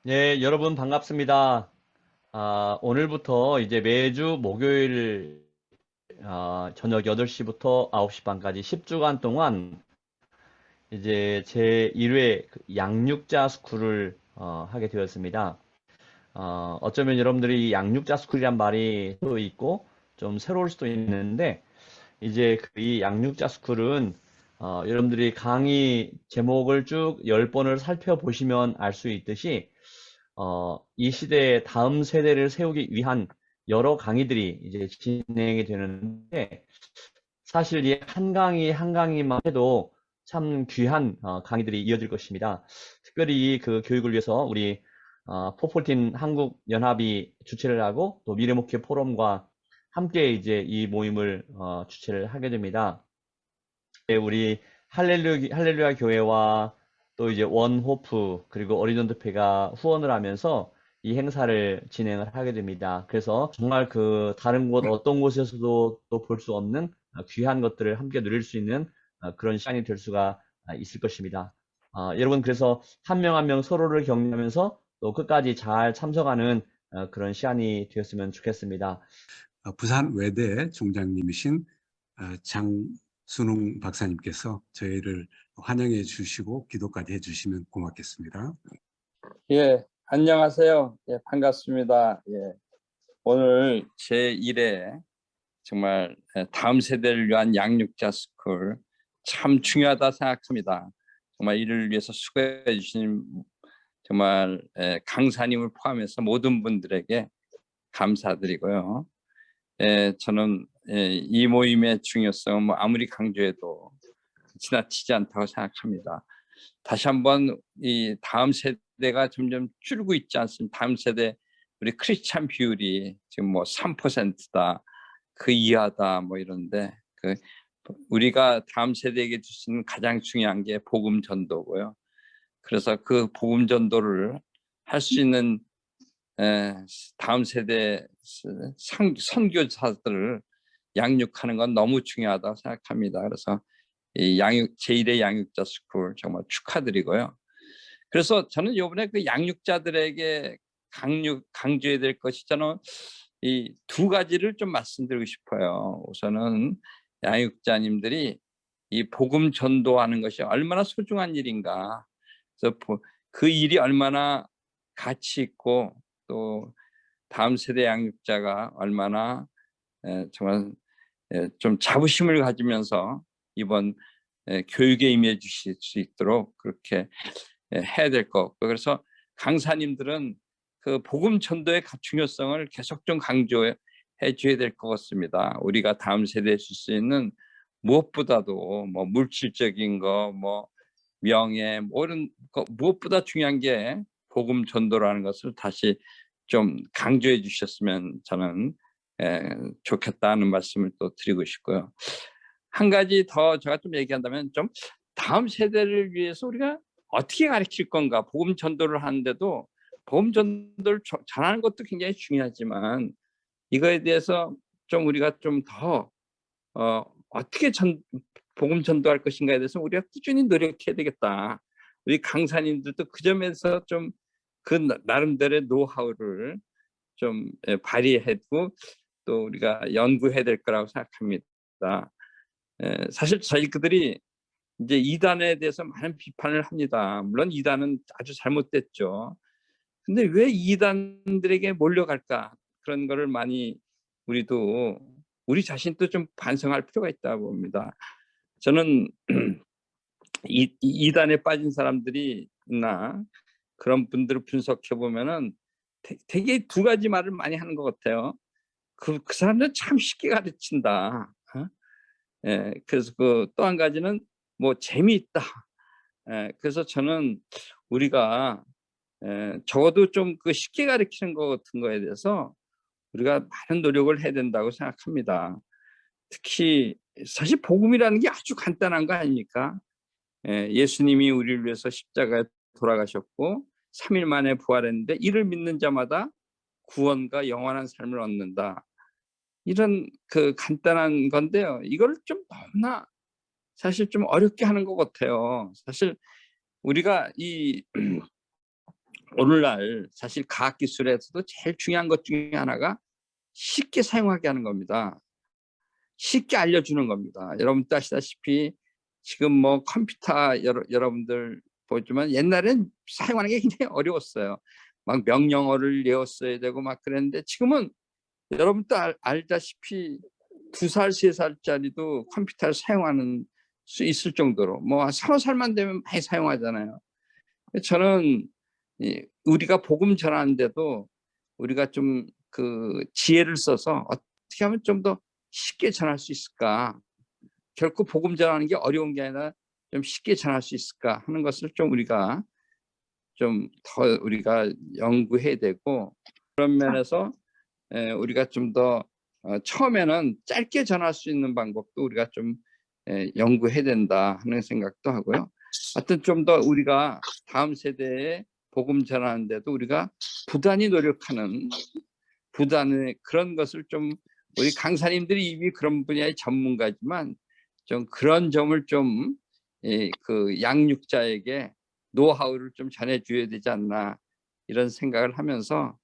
네, 여러분 반갑습니다. 오늘부터 이제 매주 목요일 저녁 8시부터 9시 반까지 10주간 동안 이제 제 1회 양육자 스쿨을 하게 되었습니다. 어쩌면 여러분들이 양육자 스쿨이란 말이 또 있고 좀 새로울 수도 있는데 이제 이 양육자 스쿨은 여러분들이 강의 제목을 쭉 10번을 살펴보시면 알 수 있듯이 이 시대의 다음 세대를 세우기 위한 여러 강의들이 이제 진행이 되는데 사실 이 한 강의 한 강의만 해도 참 귀한 강의들이 이어질 것입니다. 특별히 그 교육을 위해서 우리 포폴틴 한국연합이 주최를 하고 또 미래목표 포럼과 함께 이제 이 모임을 주최를 하게 됩니다. 네, 우리 할렐루야 교회와 또 이제 원호프 그리고 어린이전도회가 후원을 하면서 이 행사를 진행을 하게 됩니다. 그래서 정말 그 다른 곳 어떤 곳에서도 또 볼 수 없는 귀한 것들을 함께 누릴 수 있는 그런 시간이 될 수가 있을 것입니다. 여러분 그래서 한 명 한 명 서로를 격려하면서 또 끝까지 잘 참석하는 그런 시간이 되었으면 좋겠습니다. 부산 외대 총장님이신 장순웅 박사님께서 저희를 환영해 주시고 기도까지 해주시면 고맙겠습니다. 예, 안녕하세요. 예, 반갑습니다. 예, 오늘 제1회 정말 다음 세대를 위한 양육자 스쿨 참 중요하다 생각합니다. 정말 이를 위해서 수고해 주신 정말 강사님을 포함해서 모든 분들에게 감사드리고요. 저는 이 모임의 중요성은 뭐 아무리 강조해도 지나치지 않다고 생각합니다. 다시 한번 이 다음 세대가 점점 줄고 있지 않습니까? 다음 세대 우리 크리스찬 비율이 지금 뭐 3%다, 그 이하다 뭐 이런데 그 우리가 다음 세대에게 줄 수 있는 가장 중요한 게 복음 전도고요. 그래서 그 복음 전도를 할 수 있는 다음 세대 선교사들을 양육하는 건 너무 중요하다고 생각합니다. 그래서 이 제1회 양육자 스쿨 정말 축하드리고요. 그래서 저는 이번에 그 양육자들에게 강조해야 될 것이 저는 이 두 가지를 좀 말씀드리고 싶어요. 우선은 양육자님들이 이 복음 전도하는 것이 얼마나 소중한 일인가. 그래서 그 일이 얼마나 가치 있고 또 다음 세대 양육자가 얼마나 정말 좀 자부심을 가지면서 이번 교육에 임해 주실 수 있도록 그렇게 해야 될 것 같고, 그래서 강사님들은 그 복음 전도의 중요성을 계속 좀 강조해 줘야 될 것 같습니다. 우리가 다음 세대에 줄 수 있는 무엇보다도 뭐 물질적인 거, 뭐 명예, 뭐 이런 거 무엇보다 중요한 게 복음 전도라는 것을 다시 좀 강조해 주셨으면 저는 좋겠다는 말씀을 또 드리고 싶고요. 한 가지 더 제가 좀 얘기한다면 좀 다음 세대를 위해서 우리가 어떻게 가르칠 건가. 복음 전도를 하는데도 복음 전도를 전하는 것도 굉장히 중요하지만 이거에 대해서 좀 우리가 좀 더 어떻게 복음 전도할 것인가에 대해서 우리가 꾸준히 노력해야 되겠다. 우리 강사님들도 그 점에서 좀 그 나름대로의 노하우를 좀 발휘해도 또 우리가 연구해야 될 거라고 생각합니다. 사실 저희들이 이제 이단에 대해서 많은 비판을 합니다. 물론 이단은 아주 잘못됐죠. 근데 왜 이단들에게 몰려갈까? 그런 거를 많이 우리 자신도 좀 반성할 필요가 있다고 봅니다. 저는 이단에 빠진 사람들이 있나 그런 분들을 분석해 보면은 되게 두 가지 말을 많이 하는 것 같아요. 그 사람들 참 쉽게 가르친다. 그래서 그 또 한 가지는 뭐 재미있다. 그래서 저는 우리가 적어도 좀 그 쉽게 가르치는 것 같은 거에 대해서 우리가 많은 노력을 해야 된다고 생각합니다. 특히 사실 복음이라는 게 아주 간단한 거 아닙니까? 예수님이 우리를 위해서 십자가에 돌아가셨고 3일 만에 부활했는데 이를 믿는 자마다 구원과 영원한 삶을 얻는다. 이런 그 간단한 건데요. 이걸 좀 너무나 사실 좀 어렵게 하는 것 같아요. 사실 우리가 이 오늘날 사실 과학기술에서도 제일 중요한 것 중에 하나가 쉽게 사용하게 하는 겁니다. 쉽게 알려주는 겁니다. 여러분도 아시다시피 지금 뭐 컴퓨터 여러분들 보지만 옛날엔 사용하는 게 굉장히 어려웠어요. 막 명령어를 외웠어야 되고 막 그랬는데 지금은 여러분도 알다시피 2살, 3살짜리도 컴퓨터를 사용하는 수 있을 정도로 뭐 3살만 되면 많이 사용하잖아요. 저는 우리가 복음 전하는데도 우리가 좀 그 지혜를 써서 어떻게 하면 좀 더 쉽게 전할 수 있을까? 결코 복음 전하는 게 어려운 게 아니라 좀 쉽게 전할 수 있을까 하는 것을 좀 우리가 좀 더 우리가 연구해야 되고, 그런 면에서 우리가 좀 더 처음에는 짧게 전할 수 있는 방법도 우리가 좀 연구해야 된다 하는 생각도 하고요. 하여튼 좀 더 우리가 다음 세대에 복음 전하는데도 우리가 부단히 노력하는 부단히 그런 것을 좀 우리 강사님들이 이미 그런 분야의 전문가지만 좀 그런 점을 좀 그 양육자에게 노하우를 좀 전해줘야 되지 않나 이런 생각을 하면서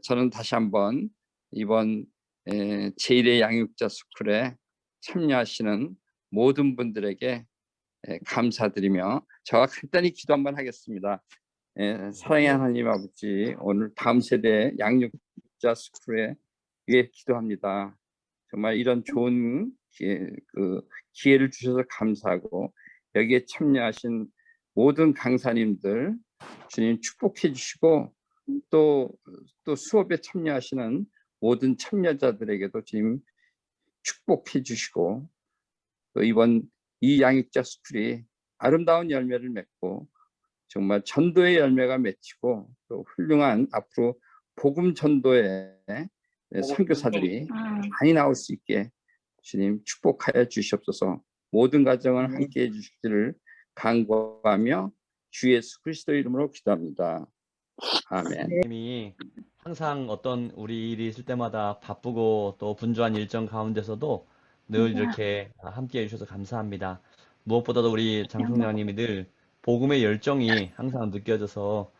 저는 다시 한번 이번 제1의 양육자 스쿨에 참여하시는 모든 분들에게 감사드리며 저와 간단히 기도 한번 하겠습니다. 사랑의 하나님 아버지, 오늘 다음 세대 양육자 스쿨에 위해 기도합니다. 정말 이런 좋은 기회를 주셔서 감사하고 여기에 참여하신 모든 강사님들 주님 축복해 주시고 또 수업에 참여하시는 모든 참여자들에게도 주님 축복해 주시고 또 이번 이 양육자 스쿨이 아름다운 열매를 맺고 정말 전도의 열매가 맺히고 또 훌륭한 앞으로 복음 전도의 선교사들이 많이 나올 수 있게 주님 축복하여 주시옵소서. 모든 가정을 함께 해주시기를 간구하며 주 예수 그리스도 이름으로 기도합니다. 아멘. 님이 항상 어떤 우리 일이 있을 때마다 바쁘고 또 분주한 일정 가운데서도 늘 이렇게 함께 해주셔서 감사합니다. 무엇보다도 우리 장총장님이 늘 복음의 열정이 항상 느껴져서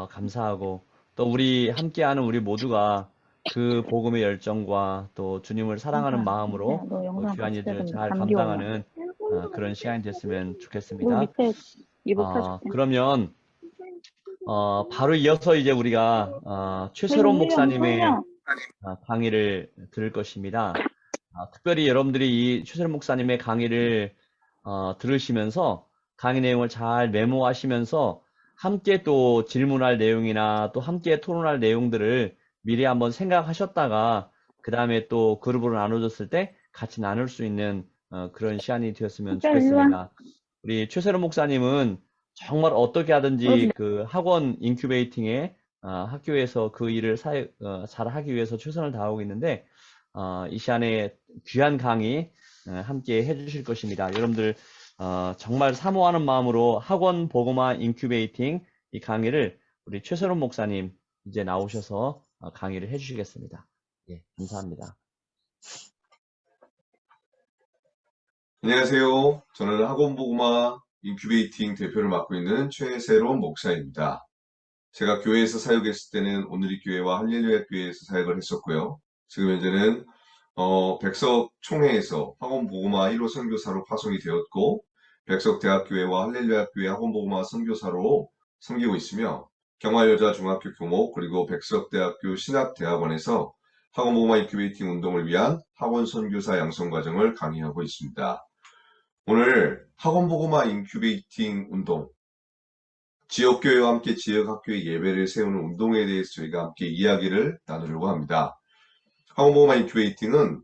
감사하고 또 우리 함께하는 우리 모두가 그 복음의 열정과 또 주님을 사랑하는 마음으로 너 영상 귀한 같이 일들을 찍으면 잘 감기 오나? 감당하는 그런 시간이 됐으면 물 좋겠습니다. 밑에 이불 펴줄게. 그러면 바로 이어서 이제 우리가 최세론 흘려, 목사님의 흘려. 강의를 들을 것입니다. 특별히 여러분들이 이 최세론 목사님의 강의를 들으시면서 강의 내용을 잘 메모하시면서 함께 또 질문할 내용이나 또 함께 토론할 내용들을 미리 한번 생각하셨다가 그 다음에 또 그룹으로 나눠졌을 때 같이 나눌 수 있는 그런 시간이 되었으면 진짜 일로 와. 좋겠습니다. 우리 최세론 목사님은 정말 어떻게 하든지 그 학원 인큐베이팅에 학교에서 그 일을 잘 하기 위해서 최선을 다하고 있는데 이 시간에 귀한 강의 함께 해주실 것입니다. 여러분들 정말 사모하는 마음으로 학원 복음화 인큐베이팅 이 강의를 우리 최세론 목사님 이제 나오셔서 강의를 해주시겠습니다. 예, 감사합니다. 안녕하세요. 저는 학원복음화 인큐베이팅 대표를 맡고 있는 최세론 목사입니다. 제가 교회에서 사역했을 때는 오늘의 교회와 할렐루야 교회에서 사역을 했었고요. 지금 현재는 백석 총회에서 학원복음화 1호 선교사로 파송이 되었고 백석대학교회와 할렐루야 교회 학원복음화 선교사로 섬기고 있으며 경화여자중학교 교목 그리고 백석대학교 신학대학원에서 학원복음화 인큐베이팅 운동을 위한 학원 선교사 양성 과정을 강의하고 있습니다. 오늘 학원복음화 인큐베이팅 운동, 지역교회와 함께 지역학교의 예배를 세우는 운동에 대해서 저희가 함께 이야기를 나누려고 합니다. 학원복음화 인큐베이팅은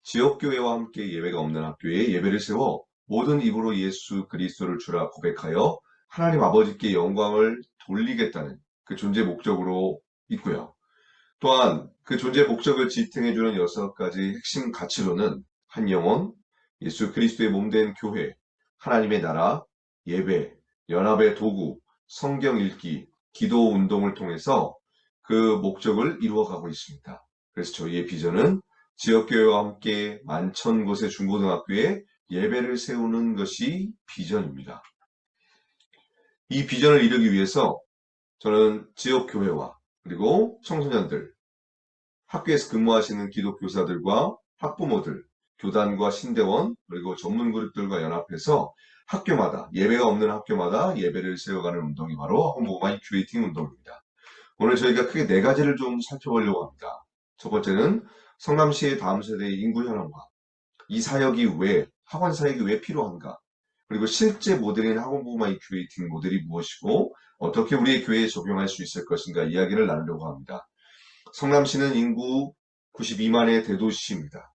지역교회와 함께 예배가 없는 학교에 예배를 세워 모든 입으로 예수 그리스도를 주라 고백하여 하나님 아버지께 영광을 돌리겠다는 그 존재 목적으로 있고요. 또한 그 존재 목적을 지탱해주는 6가지 핵심 가치로는 한 영혼, 예수 그리스도의 몸된 교회, 하나님의 나라, 예배, 연합의 도구, 성경 읽기, 기도 운동을 통해서 그 목적을 이루어가고 있습니다. 그래서 저희의 비전은 지역교회와 함께 11,000곳의 중고등학교에 예배를 세우는 것이 비전입니다. 이 비전을 이루기 위해서 저는 지역 교회와 그리고 청소년들, 학교에서 근무하시는 기독교사들과 학부모들, 교단과 신대원, 그리고 전문 그룹들과 연합해서 학교마다, 예배가 없는 학교마다 예배를 세워가는 운동이 바로 학원복음화 인큐베이팅 운동입니다. 오늘 저희가 크게 네 가지를 좀 살펴보려고 합니다. 첫 번째는 성남시의 다음 세대의 인구 현황과 이 사역이 왜, 학원 사역이 왜 필요한가, 그리고 실제 모델인 학원복음화 인큐베이팅 모델이 무엇이고 어떻게 우리의 교회에 적용할 수 있을 것인가 이야기를 나누려고 합니다. 성남시는 인구 92만의 대도시입니다.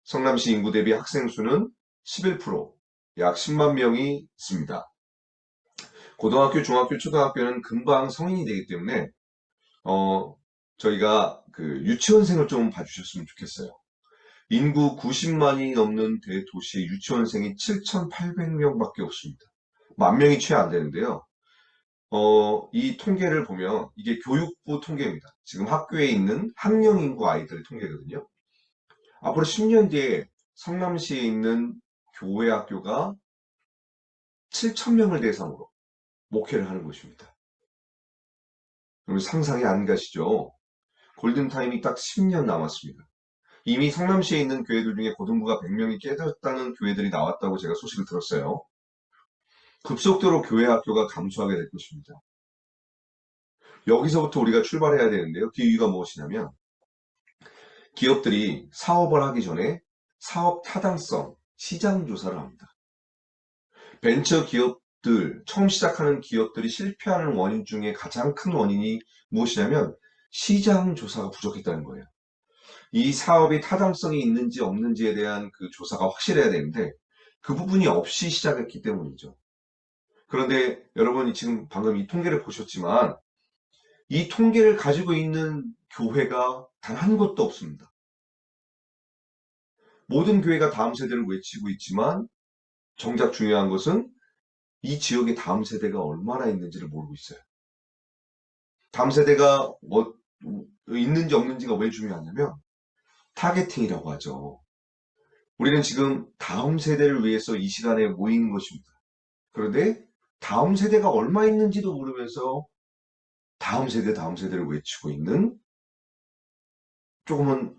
성남시 인구 대비 학생 수는 11%, 약 10만 명이 있습니다. 고등학교, 중학교, 초등학교는 금방 성인이 되기 때문에 저희가 그 유치원생을 좀 봐주셨으면 좋겠어요. 인구 90만이 넘는 대도시의 유치원생이 7,800명밖에 없습니다. 10,000명이 채 안 되는데요. 이 통계를 보면 이게 교육부 통계입니다. 지금 학교에 있는 학령 인구 아이들의 통계거든요. 앞으로 10년 뒤에 성남시에 있는 교회 학교가 7,000명을 대상으로 목회를 하는 것입니다. 그럼 상상이 안 가시죠? 골든타임이 딱 10년 남았습니다. 이미 성남시에 있는 교회들 중에 고등부가 100명이 깨졌다는 교회들이 나왔다고 제가 소식을 들었어요. 급속도로 교회 학교가 감소하게 될 것입니다. 여기서부터 우리가 출발해야 되는데요. 그 이유가 무엇이냐면 기업들이 사업을 하기 전에 사업 타당성, 시장 조사를 합니다. 벤처 기업들, 처음 시작하는 기업들이 실패하는 원인 중에 가장 큰 원인이 무엇이냐면 시장 조사가 부족했다는 거예요. 이 사업이 타당성이 있는지 없는지에 대한 그 조사가 확실해야 되는데 그 부분이 없이 시작했기 때문이죠. 그런데 여러분이 지금 방금 이 통계를 보셨지만 이 통계를 가지고 있는 교회가 단 한 곳도 없습니다. 모든 교회가 다음 세대를 외치고 있지만 정작 중요한 것은 이 지역의 다음 세대가 얼마나 있는지를 모르고 있어요. 다음 세대가 있는지 없는지가 왜 중요하냐면 타겟팅이라고 하죠. 우리는 지금 다음 세대를 위해서 이 시간에 모인 것입니다. 그런데 다음 세대가 얼마 있는지도 모르면서 다음 세대를 외치고 있는 조금은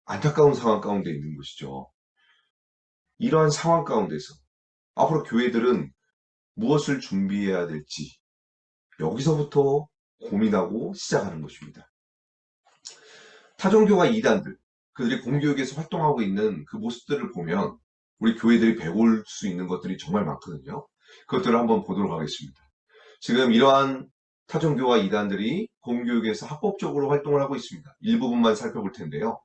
안타까운 상황 가운데 있는 것이죠. 이러한 상황 가운데서 앞으로 교회들은 무엇을 준비해야 될지 여기서부터 고민하고 시작하는 것입니다. 타종교와 이단들, 그들이 공교육에서 활동하고 있는 그 모습들을 보면 우리 교회들이 배울 수 있는 것들이 정말 많거든요. 그것들을 한번 보도록 하겠습니다. 지금 이러한 타종교와 이단들이 공교육에서 합법적으로 활동을 하고 있습니다. 일부분만 살펴볼 텐데요.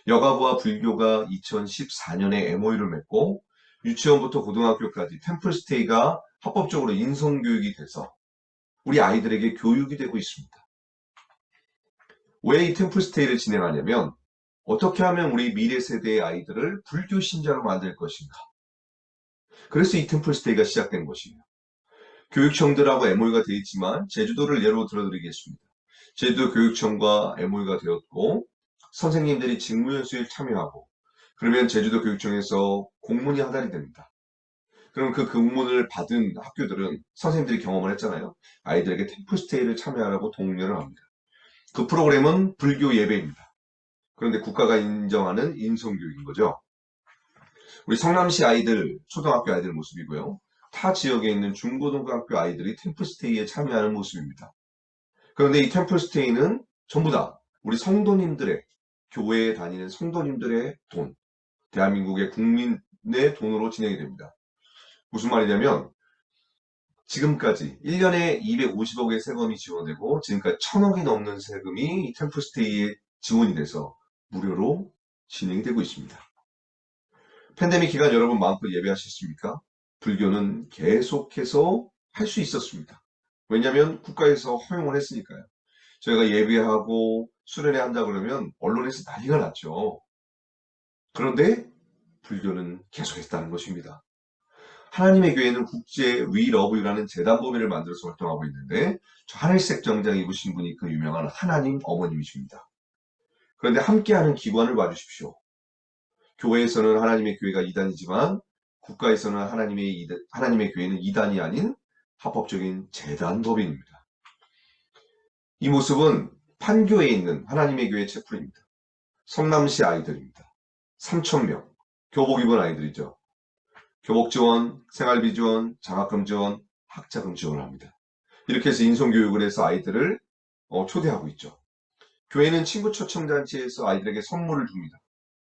여가부와 불교가 2014년에 MOU를 맺고 유치원부터 고등학교까지 템플스테이가 합법적으로 인성교육이 돼서 우리 아이들에게 교육이 되고 있습니다. 왜 이 템플스테이를 진행하냐면 어떻게 하면 우리 미래 세대의 아이들을 불교 신자로 만들 것인가. 그래서 이 템플스테이가 시작된 것이에요. 교육청들하고 MOU가 되어 있지만 제주도를 예로 들어드리겠습니다. 제주도 교육청과 MOU가 되었고 선생님들이 직무연수에 참여하고 그러면 제주도 교육청에서 공문이 하달이 됩니다. 그럼 그 공문을 받은 학교들은 선생님들이 경험을 했잖아요. 아이들에게 템플스테이를 참여하라고 독려를 합니다. 그 프로그램은 불교 예배입니다. 그런데 국가가 인정하는 인성교육인 거죠. 우리 성남시 아이들, 초등학교 아이들 모습이고요. 타 지역에 있는 중고등학교 아이들이 템플스테이에 참여하는 모습입니다. 그런데 이 템플스테이는 전부 다 우리 성도님들의, 교회에 다니는 성도님들의 돈, 대한민국의 국민의 돈으로 진행이 됩니다. 무슨 말이냐면 지금까지 1년에 250억의 세금이 지원되고 지금까지 1,000억이 넘는 세금이 이 템플스테이에 지원이 돼서 무료로 진행이 되고 있습니다. 팬데믹 기간 여러분 마음껏 예배하셨습니까? 불교는 계속해서 할 수 있었습니다. 왜냐하면 국가에서 허용을 했으니까요. 저희가 예배하고 수련회 한다 그러면 언론에서 난리가 났죠. 그런데 불교는 계속했다는 것입니다. 하나님의 교회는 국제 위러브유라는 재단 법인을 만들어서 활동하고 있는데 저 하늘색 정장 입으신 분이 그 유명한 하나님 어머님이십니다. 그런데 함께하는 기관을 봐주십시오. 교회에서는 하나님의 교회가 2단이지만 국가에서는 하나님의 교회는 2단이 아닌 합법적인 재단 법인입니다. 이 모습은 판교에 있는 하나님의 교회 채플입니다. 성남시 아이들입니다. 3,000명. 교복 입은 아이들이죠. 교복 지원, 생활비 지원, 장학금 지원, 학자금 지원을 합니다. 이렇게 해서 인성교육을 해서 아이들을 초대하고 있죠. 교회는 친구 초청잔치에서 아이들에게 선물을 줍니다.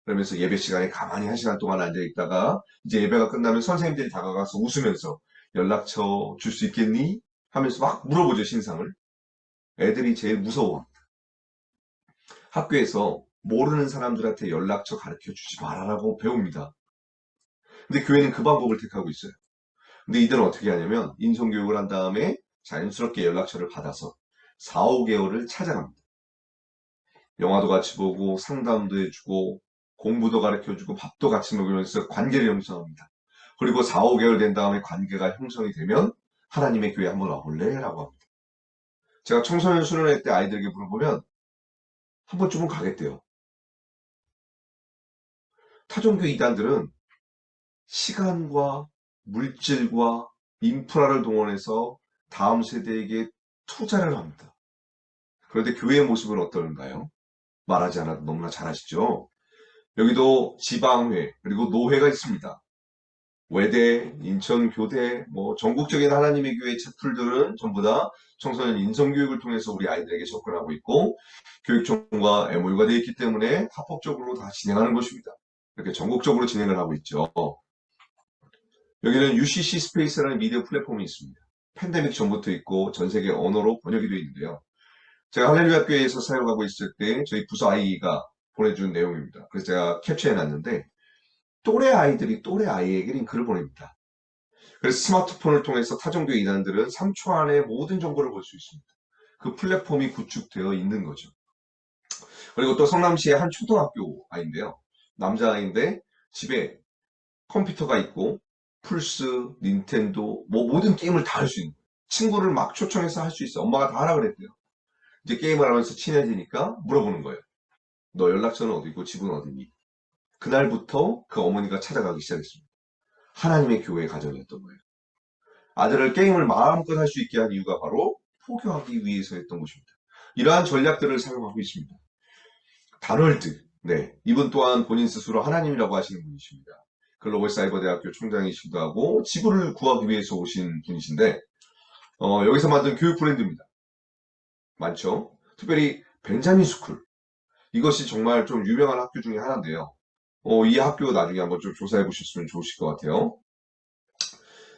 그러면서 예배 시간에 가만히 1시간 동안 앉아있다가 이제 예배가 끝나면 선생님들이 다가가서 웃으면서 연락처 줄 수 있겠니? 하면서 막 물어보죠, 신상을. 애들이 제일 무서워합니다. 학교에서 모르는 사람들한테 연락처 가르쳐 주지 말아라고 배웁니다. 근데 교회는 그 방법을 택하고 있어요. 근데 이들은 어떻게 하냐면 인성교육을 한 다음에 자연스럽게 연락처를 받아서 4, 5개월을 찾아갑니다. 영화도 같이 보고 상담도 해주고 공부도 가르쳐주고 밥도 같이 먹으면서 관계를 형성합니다. 그리고 4, 5개월 된 다음에 관계가 형성이 되면 하나님의 교회 한번 와볼래? 라고 합니다. 제가 청소년 수련회 때 아이들에게 물어보면 한 번쯤은 가겠대요. 타종교 이단들은 시간과 물질과 인프라를 동원해서 다음 세대에게 투자를 합니다. 그런데 교회의 모습은 어떤가요? 말하지 않아도 너무나 잘 아시죠? 여기도 지방회 그리고 노회가 있습니다. 외대, 인천교대, 전국적인 하나님의 교회 채플들은 전부 다 청소년 인성교육을 통해서 우리 아이들에게 접근하고 있고 교육청과 MOU가 되어 있기 때문에 합법적으로 다 진행하는 것입니다. 이렇게 전국적으로 진행을 하고 있죠. 여기는 UCC 스페이스라는 미디어 플랫폼이 있습니다. 팬데믹 전부터 있고 전 세계 언어로 번역이 되어 있는데요. 제가 할렐루야 교회에서 사역하고 있을 때 저희 부서 아이가 보내준 내용입니다. 그래서 제가 캡처해놨는데 또래 아이들이 또래 아이에게 링크를 보냅니다. 그래서 스마트폰을 통해서 타종교 이단들은 3초 안에 모든 정보를 볼 수 있습니다. 그 플랫폼이 구축되어 있는 거죠. 그리고 또 성남시의 한 초등학교 아이인데요. 남자아이인데 집에 컴퓨터가 있고 플스, 닌텐도 모든 게임을 다 할 수 있는 거예요. 친구를 막 초청해서 할 수 있어요. 엄마가 다 하라 그랬대요. 이제 게임을 하면서 친해지니까 물어보는 거예요. 너 연락처는 어디고 집은 어디니? 그날부터 그 어머니가 찾아가기 시작했습니다. 하나님의 교회 가정이었던 거예요. 아들을 게임을 마음껏 할 수 있게 한 이유가 바로 포교하기 위해서였던 것입니다. 이러한 전략들을 사용하고 있습니다. 다널드, 네, 이분 또한 본인 스스로 하나님이라고 하시는 분이십니다. 글로벌 사이버 대학교 총장이시기도 하고 지구를 구하기 위해서 오신 분이신데 여기서 만든 교육 브랜드입니다. 많죠? 특별히 벤자민 스쿨, 이것이 정말 좀 유명한 학교 중에 하나인데요. 이 학교 나중에 한번 좀 조사해 보셨으면 좋으실 것 같아요.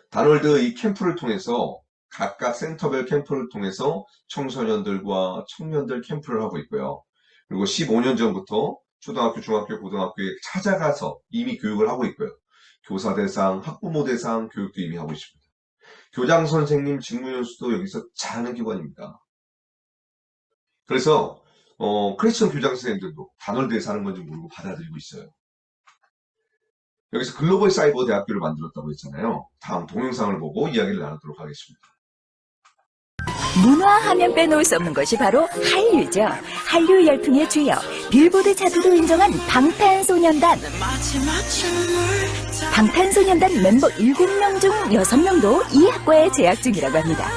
다널드 이 캠프를 통해서 각각 센터별 캠프를 통해서 청소년들과 청년들 캠프를 하고 있고요. 그리고 15년 전부터 초등학교, 중학교, 고등학교에 찾아가서 이미 교육을 하고 있고요. 교사 대상, 학부모 대상 교육도 이미 하고 있습니다. 교장 선생님 직무연수도 여기서 잘하는 기관입니다. 그래서 크리스천 교장 선생님들도 다널드에 사는 건지 모르고 받아들이고 있어요. 여기서 글로벌 사이버 대학교를 만들었다고 했잖아요. 다음 동영상을 보고 이야기를 나누도록 하겠습니다. 문화 하면 빼놓을 수 없는 것이 바로 한류죠. 한류 열풍의 주역, 빌보드 차트도 인정한 방탄소년단. 방탄소년단 멤버 7명 중 6명도 이 학과에 재학 중이라고 합니다.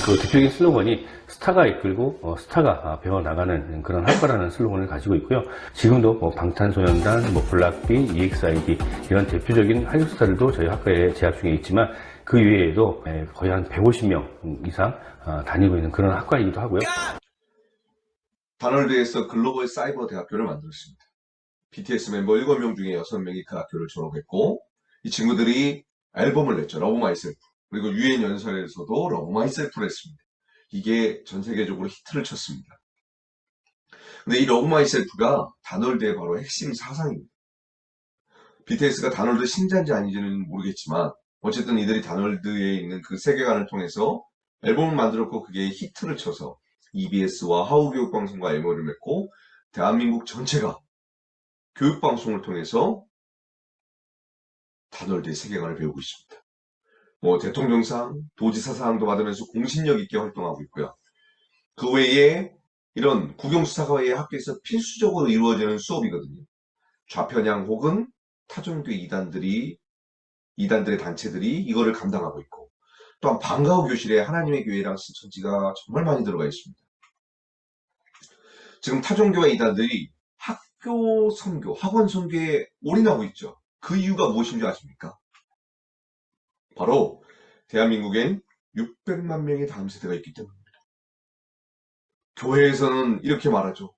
그 대표적인 슬로건이 스타가 이끌고 스타가 배워나가는 그런 학과라는 슬로건을 가지고 있고요. 지금도 방탄소년단, 블락비, EXID 이런 대표적인 한류 스타들도 저희 학과에 재학 중에 있지만 그 이외에도 거의 한 150명 이상 다니고 있는 그런 학과이기도 하고요. 다널드에서 글로벌 사이버 대학교를 만들었습니다. BTS 멤버 7명 중에 6명이 그 학교를 졸업했고 이 친구들이 앨범을 냈죠. 러브 마이셀프. 그리고 유엔 연설에서도 러브 마이셀프를 했습니다. 이게 전 세계적으로 히트를 쳤습니다. 근데 이 러브 마이셀프가 다널드의 바로 핵심 사상입니다. BTS가 다널드 신자인지 아닌지는 모르겠지만 어쨌든 이들이 다널드에 있는 그 세계관을 통해서 앨범을 만들었고 그게 히트를 쳐서 EBS와 하우교육방송과 MOU를 맺고 대한민국 전체가 교육방송을 통해서 다널드의 세계관을 배우고 있습니다. 대통령상, 도지사상도 받으면서 공신력 있게 활동하고 있고요. 그 외에 이런 국영수사과의 학교에서 필수적으로 이루어지는 수업이거든요. 좌편향 혹은 타종교 이단들의 단체들이 이거를 감당하고 있고 또한 방과후 교실에 하나님의 교회랑 신천지가 정말 많이 들어가 있습니다. 지금 타종교와 이단들이 학교 선교, 학원 선교에 올인하고 있죠. 그 이유가 무엇인 줄 아십니까? 바로 대한민국엔 600만 명의 다음 세대가 있기 때문입니다. 교회에서는 이렇게 말하죠.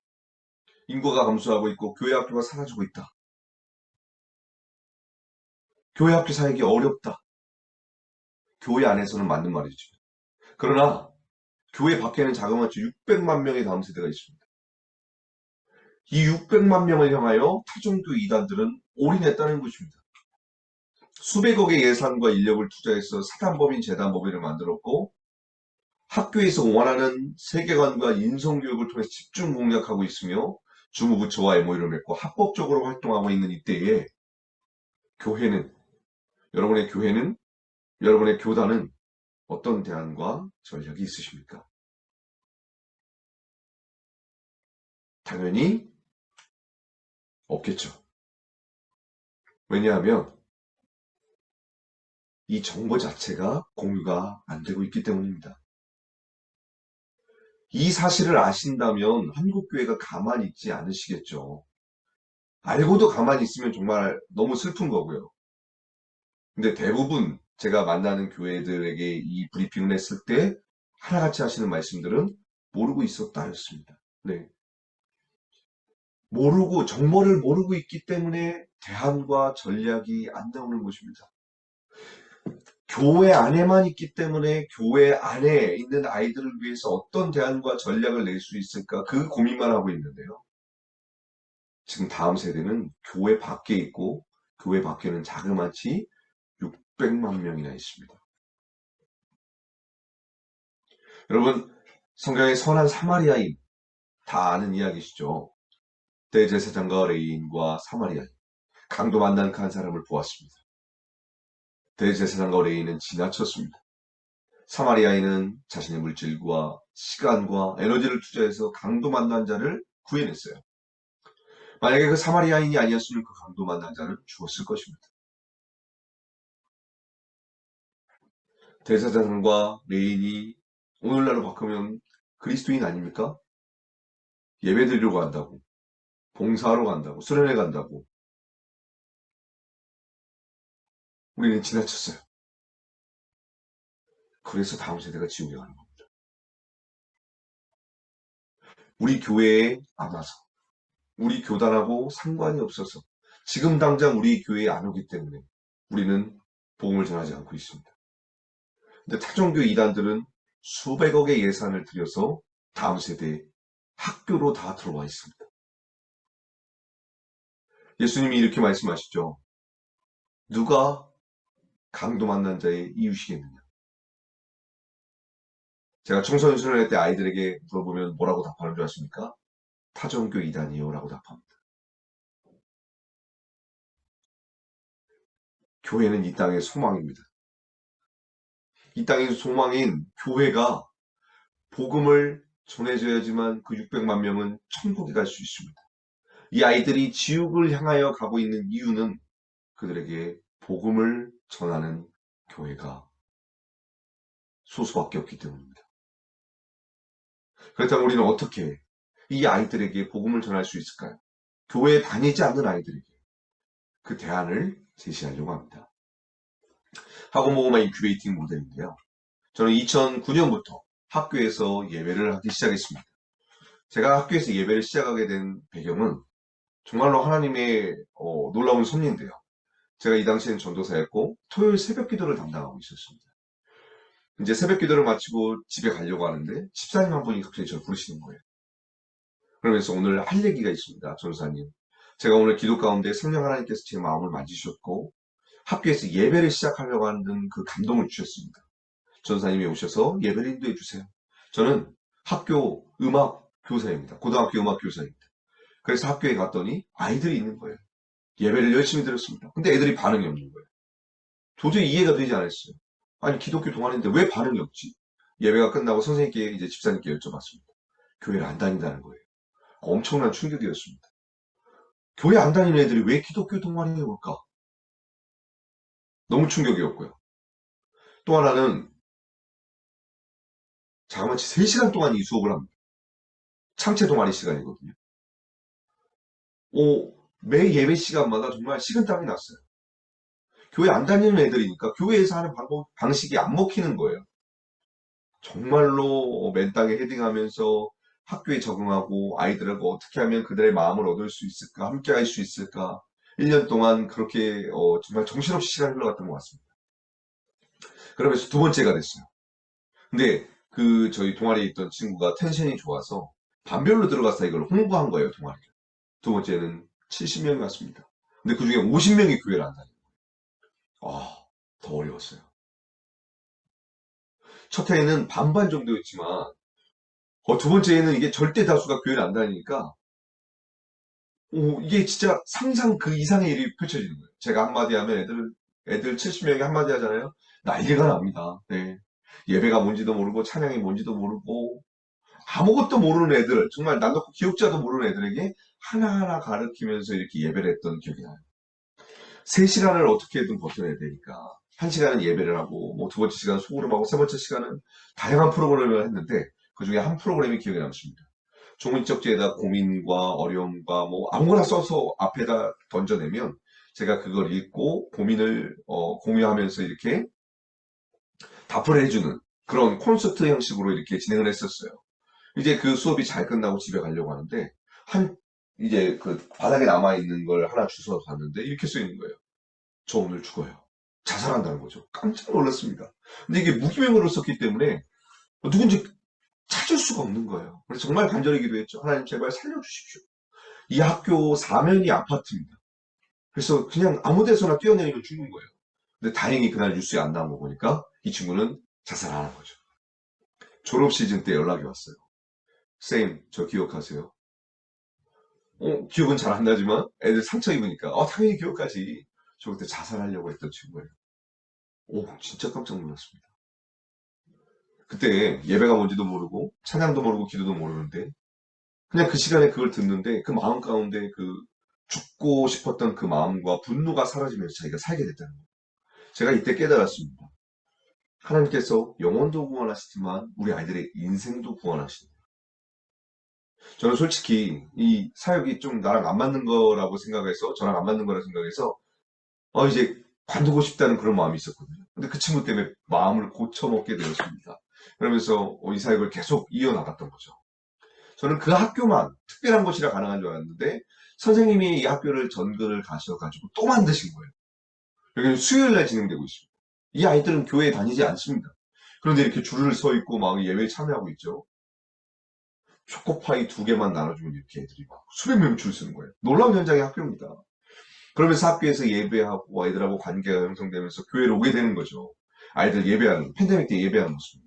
인구가 감소하고 있고 교회 학교가 사라지고 있다. 교회 학교 사역이 어렵다. 교회 안에서는 맞는 말이죠. 그러나 교회 밖에는 자그마치 600만 명의 다음 세대가 있습니다. 이 600만 명을 향하여 타종교 이단들은 올인했다는 것입니다. 수백억의 예산과 인력을 투자해서 사단법인 재단법인을 만들었고 학교에서 원하는 세계관과 인성교육을 통해 집중 공략하고 있으며 주무부처와 MOU를 맺고 합법적으로 활동하고 있는 이때에 여러분의 교회는, 여러분의 교단은 어떤 대안과 전략이 있으십니까? 당연히 없겠죠. 왜냐하면 이 정보 자체가 공유가 안 되고 있기 때문입니다. 이 사실을 아신다면 한국교회가 가만히 있지 않으시겠죠. 알고도 가만히 있으면 정말 너무 슬픈 거고요. 근데 대부분 제가 만나는 교회들에게 이 브리핑을 했을 때 하나같이 하시는 말씀들은 모르고 있었다였습니다. 네. 정보를 모르고 있기 때문에 대안과 전략이 안 나오는 것입니다. 교회 안에만 있기 때문에 교회 안에 있는 아이들을 위해서 어떤 대안과 전략을 낼 수 있을까 그 고민만 하고 있는데요. 지금 다음 세대는 교회 밖에 있고 교회 밖에는 자그마치 600만 명이나 있습니다. 여러분 성경의 선한 사마리아인 다 아는 이야기시죠. 대제사장과 레위인과 사마리아인 강도 만난 그 한 사람을 보았습니다. 대제사장과 레위인은 지나쳤습니다. 사마리아인은 자신의 물질과 시간과 에너지를 투자해서 강도 만난 자를 구해냈어요. 만약에 그 사마리아인이 아니었으면 그 강도 만난 자는 죽었을 것입니다. 대제사장과 레위인이 오늘날로 바꾸면 그리스도인 아닙니까? 예배드리러 간다고, 봉사하러 간다고, 수련회 간다고. 우리는 지나쳤어요. 그래서 다음 세대가 지옥에 가는 겁니다. 우리 교회에 안 와서, 우리 교단하고 상관이 없어서 지금 당장 우리 교회에 안 오기 때문에 우리는 복음을 전하지 않고 있습니다. 근데 타종교 이단들은 수백억의 예산을 들여서 다음 세대에 학교로 다 들어와 있습니다. 예수님이 이렇게 말씀하시죠. 누가 강도 만난 자의 이웃이겠느냐. 제가 청소년 수련회 때 아이들에게 물어보면 뭐라고 답하는 줄 아십니까? 타종교 이단이요 라고 답합니다. 교회는 이 땅의 소망입니다. 이 땅의 소망인 교회가 복음을 전해줘야지만 그 600만 명은 천국에 갈 수 있습니다. 이 아이들이 지옥을 향하여 가고 있는 이유는 그들에게 복음을 전하는 교회가 소수밖에 없기 때문입니다. 그렇다면 우리는 어떻게 이 아이들에게 복음을 전할 수 있을까요? 교회에 다니지 않는 아이들에게 그 대안을 제시하려고 합니다. 학원모고마 인큐베이팅 모델인데요. 저는 2009년부터 학교에서 예배를 하기 시작했습니다. 제가 학교에서 예배를 시작하게 된 배경은 정말로 하나님의 놀라운 섭리인데요. 제가 이 당시에는 전도사였고 토요일 새벽 기도를 담당하고 있었습니다. 이제 새벽 기도를 마치고 집에 가려고 하는데 집사님 한 분이 갑자기 저를 부르시는 거예요. 그러면서 오늘 할 얘기가 있습니다. 전도사님. 제가 오늘 기도 가운데 성령 하나님께서 제 마음을 만지셨고 학교에서 예배를 시작하려고 하는 그 감동을 주셨습니다. 전도사님이 오셔서 예배를 인도해 주세요. 저는 학교 음악 교사입니다. 고등학교 음악 교사입니다. 그래서 학교에 갔더니 아이들이 있는 거예요. 예배를 열심히 들었습니다. 근데 애들이 반응이 없는 거예요. 도저히 이해가 되지 않았어요. 아니 기독교 동아리인데 왜 반응이 없지? 예배가 끝나고 선생님께 이제 집사님께 여쭤봤습니다. 교회를 안 다닌다는 거예요. 엄청난 충격이었습니다. 교회 안 다니는 애들이 왜 기독교 동아리에 올까? 너무 충격이었고요. 또 하나는 자그마치 3시간 동안 이 수업을 합니다. 창체 동아리 시간이거든요. 매 예배 시간마다 정말 식은땀이 났어요. 교회 안 다니는 애들이니까 교회에서 하는 방식이 안 먹히는 거예요. 정말로 맨땅에 헤딩하면서 학교에 적응하고 아이들하고 어떻게 하면 그들의 마음을 얻을 수 있을까, 함께 할 수 있을까. 1년 동안 그렇게 정말 정신없이 시간이 흘러갔던 것 같습니다. 그러면서 2번째가 됐어요. 근데 저희 동아리에 있던 친구가 텐션이 좋아서 반별로 들어가서 이걸 홍보한 거예요, 동아리를. 2번째는 70명이 왔습니다. 근데 그 중에 50명이 교회를 안 다니는 거예요. 더 어려웠어요. 첫 해에는 반반 정도였지만, 2번째에는 이게 절대 다수가 교회를 안 다니니까, 이게 진짜 상상 그 이상의 일이 펼쳐지는 거예요. 제가 한마디 하면 애들 70명이 한마디 하잖아요. 난리가 납니다. 네. 예배가 뭔지도 모르고, 찬양이 뭔지도 모르고, 아무것도 모르는 애들, 정말 난 놓고 기억자도 모르는 애들에게 하나하나 가르치면서 이렇게 예배를 했던 기억이 나요. 3시간을 어떻게든 버텨내야 되니까 1시간은 예배를 하고 2번째 시간은 소그룹하고 3번째 시간은 다양한 프로그램을 했는데 그 중에 한 프로그램이 기억에 남습니다. 종이쪽지에다 고민과 어려움과 아무거나 써서 앞에다 던져내면 제가 그걸 읽고 고민을 공유하면서 이렇게 답을 해주는 그런 콘서트 형식으로 이렇게 진행을 했었어요. 이제 그 수업이 잘 끝나고 집에 가려고 하는데 이제 그 바닥에 남아있는 걸 하나 주워 봤는데 이렇게 써있는 거예요. 저 오늘 죽어요. 자살한다는 거죠. 깜짝 놀랐습니다. 근데 이게 무기명으로 썼기 때문에 누군지 찾을 수가 없는 거예요. 그래서 정말 간절히 기도했죠. 하나님 제발 살려주십시오. 이 학교 사면이 아파트입니다. 그래서 그냥 아무 데서나 뛰어내리면 죽는 거예요. 근데 다행히 그날 뉴스에 안 나온 거 보니까 이 친구는 자살하는 거죠. 졸업 시즌 때 연락이 왔어요. 쌤, 저 기억하세요? 기억은 잘 안 나지만 애들 상처 입으니까 당연히 기억하지. 저 그때 자살하려고 했던 친구예요. 진짜 깜짝 놀랐습니다. 그때 예배가 뭔지도 모르고 찬양도 모르고 기도도 모르는데 그냥 그 시간에 그걸 듣는데 그 마음 가운데 죽고 싶었던 그 마음과 분노가 사라지면서 자기가 살게 됐다는 거예요. 제가 이때 깨달았습니다. 하나님께서 영혼도 구원하시지만 우리 아이들의 인생도 구원하신다. 저는 솔직히 이 사역이 좀 나랑 안 맞는 거라고 생각해서 저랑 안 맞는 거라고 생각해서 이제 관두고 싶다는 그런 마음이 있었거든요. 근데 그 친구 때문에 마음을 고쳐먹게 되었습니다. 그러면서 이 사역을 계속 이어나갔던 거죠. 저는 그 학교만 특별한 곳이라 가능한 줄 알았는데 선생님이 이 학교를 전근을 가셔가지고 또 만드신 거예요. 여기는 수요일날 진행되고 있습니다. 이 아이들은 교회에 다니지 않습니다. 그런데 이렇게 줄을 서 있고 막 예배에 참여하고 있죠. 초코파이 2개만 나눠주면 이렇게 애들이 막 수백 명이 줄 서는 거예요. 놀라운 현장의 학교입니다. 그러면서 학교에서 예배하고 아이들하고 관계가 형성되면서 교회로 오게 되는 거죠. 아이들 예배하는, 팬데믹 때 예배하는 모습입니다.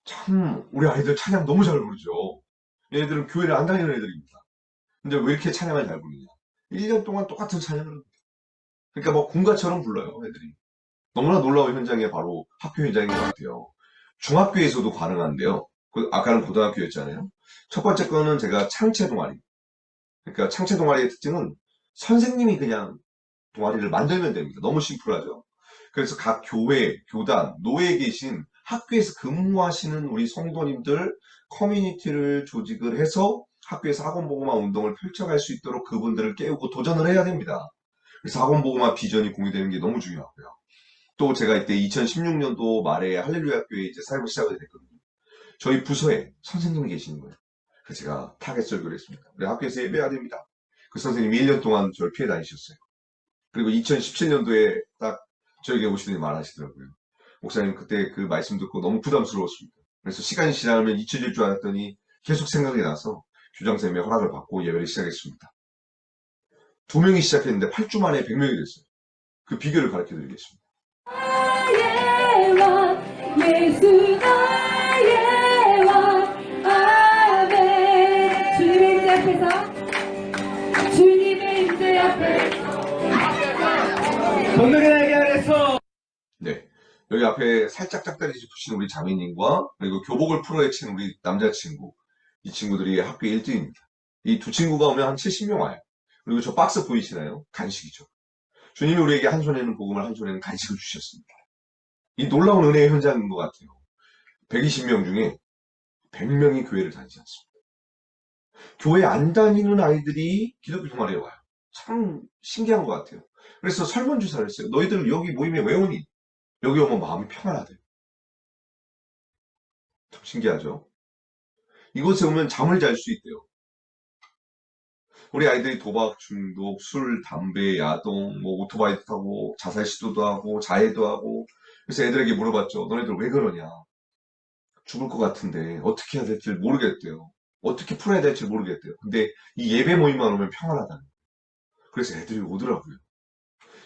참 우리 아이들 찬양 너무 잘 부르죠. 얘네들은 교회를 안 다니는 애들입니다. 근데 왜 이렇게 찬양을 잘 부르냐? 1년 동안 똑같은 찬양을 합니다. 그러니까 군가처럼 불러요, 애들이. 너무나 놀라운 현장이 바로 학교 현장인 것 같아요. 중학교에서도 가능한데요. 아까는 고등학교였잖아요. 첫 번째 거는 제가 창체 동아리. 그러니까 창체 동아리의 특징은 선생님이 그냥 동아리를 만들면 됩니다. 너무 심플하죠. 그래서 각 교회, 교단, 노예에 계신 학교에서 근무하시는 우리 성도님들 커뮤니티를 조직을 해서 학교에서 학원보고마 운동을 펼쳐갈 수 있도록 그분들을 깨우고 도전을 해야 됩니다. 그래서 학원보고마 비전이 공유되는 게 너무 중요하고요. 또 제가 이때 2016년도 말에 할렐루야 학교에 이제 사역을 시작을 했거든요. 저희 부서에 선생님이 계시는 거예요. 그래서 제가 타겟 설교를 했습니다. 우리 학교에서 예배해야 됩니다. 그 선생님이 1년 동안 저를 피해 다니셨어요. 그리고 2017년도에 딱 저에게 오시더니 말하시더라고요. 목사님 그때 그 말씀 듣고 너무 부담스러웠습니다. 그래서 시간이 지나면 잊혀질 줄 알았더니 계속 생각이 나서 교장선생님의 허락을 받고 예배를 시작했습니다. 2명이 시작했는데 8주 만에 100명이 됐어요. 그 비결을 가르쳐 드리겠습니다. 예수 나의 왕 아멘. 주님의 임재 앞에서 주님의 임재 앞에 오늘의 날개 아래서 여기 앞에 살짝 짝다리 짚으시는 우리 자매님과 그리고 교복을 풀어헤치는 우리 남자친구, 이 친구들이 학교 1등입니다. 이 두 친구가 오면 한 70명 와요. 그리고 저 박스 보이시나요? 간식이죠. 주님이 우리에게 한 손에는 복음을, 한 손에는 간식을 주셨습니다. 이 놀라운 은혜의 현장인 것 같아요. 120명 중에 100명이 교회를 다니지 않습니다. 교회 안 다니는 아이들이 기독교 동아리에 와요. 참 신기한 것 같아요. 그래서 설문조사를 했어요. 너희들 여기 모임에 왜 오니? 여기 오면 마음이 평안하대요. 참 신기하죠? 이곳에 오면 잠을 잘 수 있대요. 우리 아이들이 도박, 중독, 술, 담배, 야동, 뭐 오토바이 타고 자살 시도도 하고 자해도 하고. 그래서 애들에게 물어봤죠. 너네들 왜 그러냐? 죽을 것 같은데 어떻게 해야 될지 모르겠대요. 어떻게 풀어야 될지 모르겠대요. 근데 이 예배 모임만 오면 평안하다는 거예요. 그래서 애들이 오더라고요.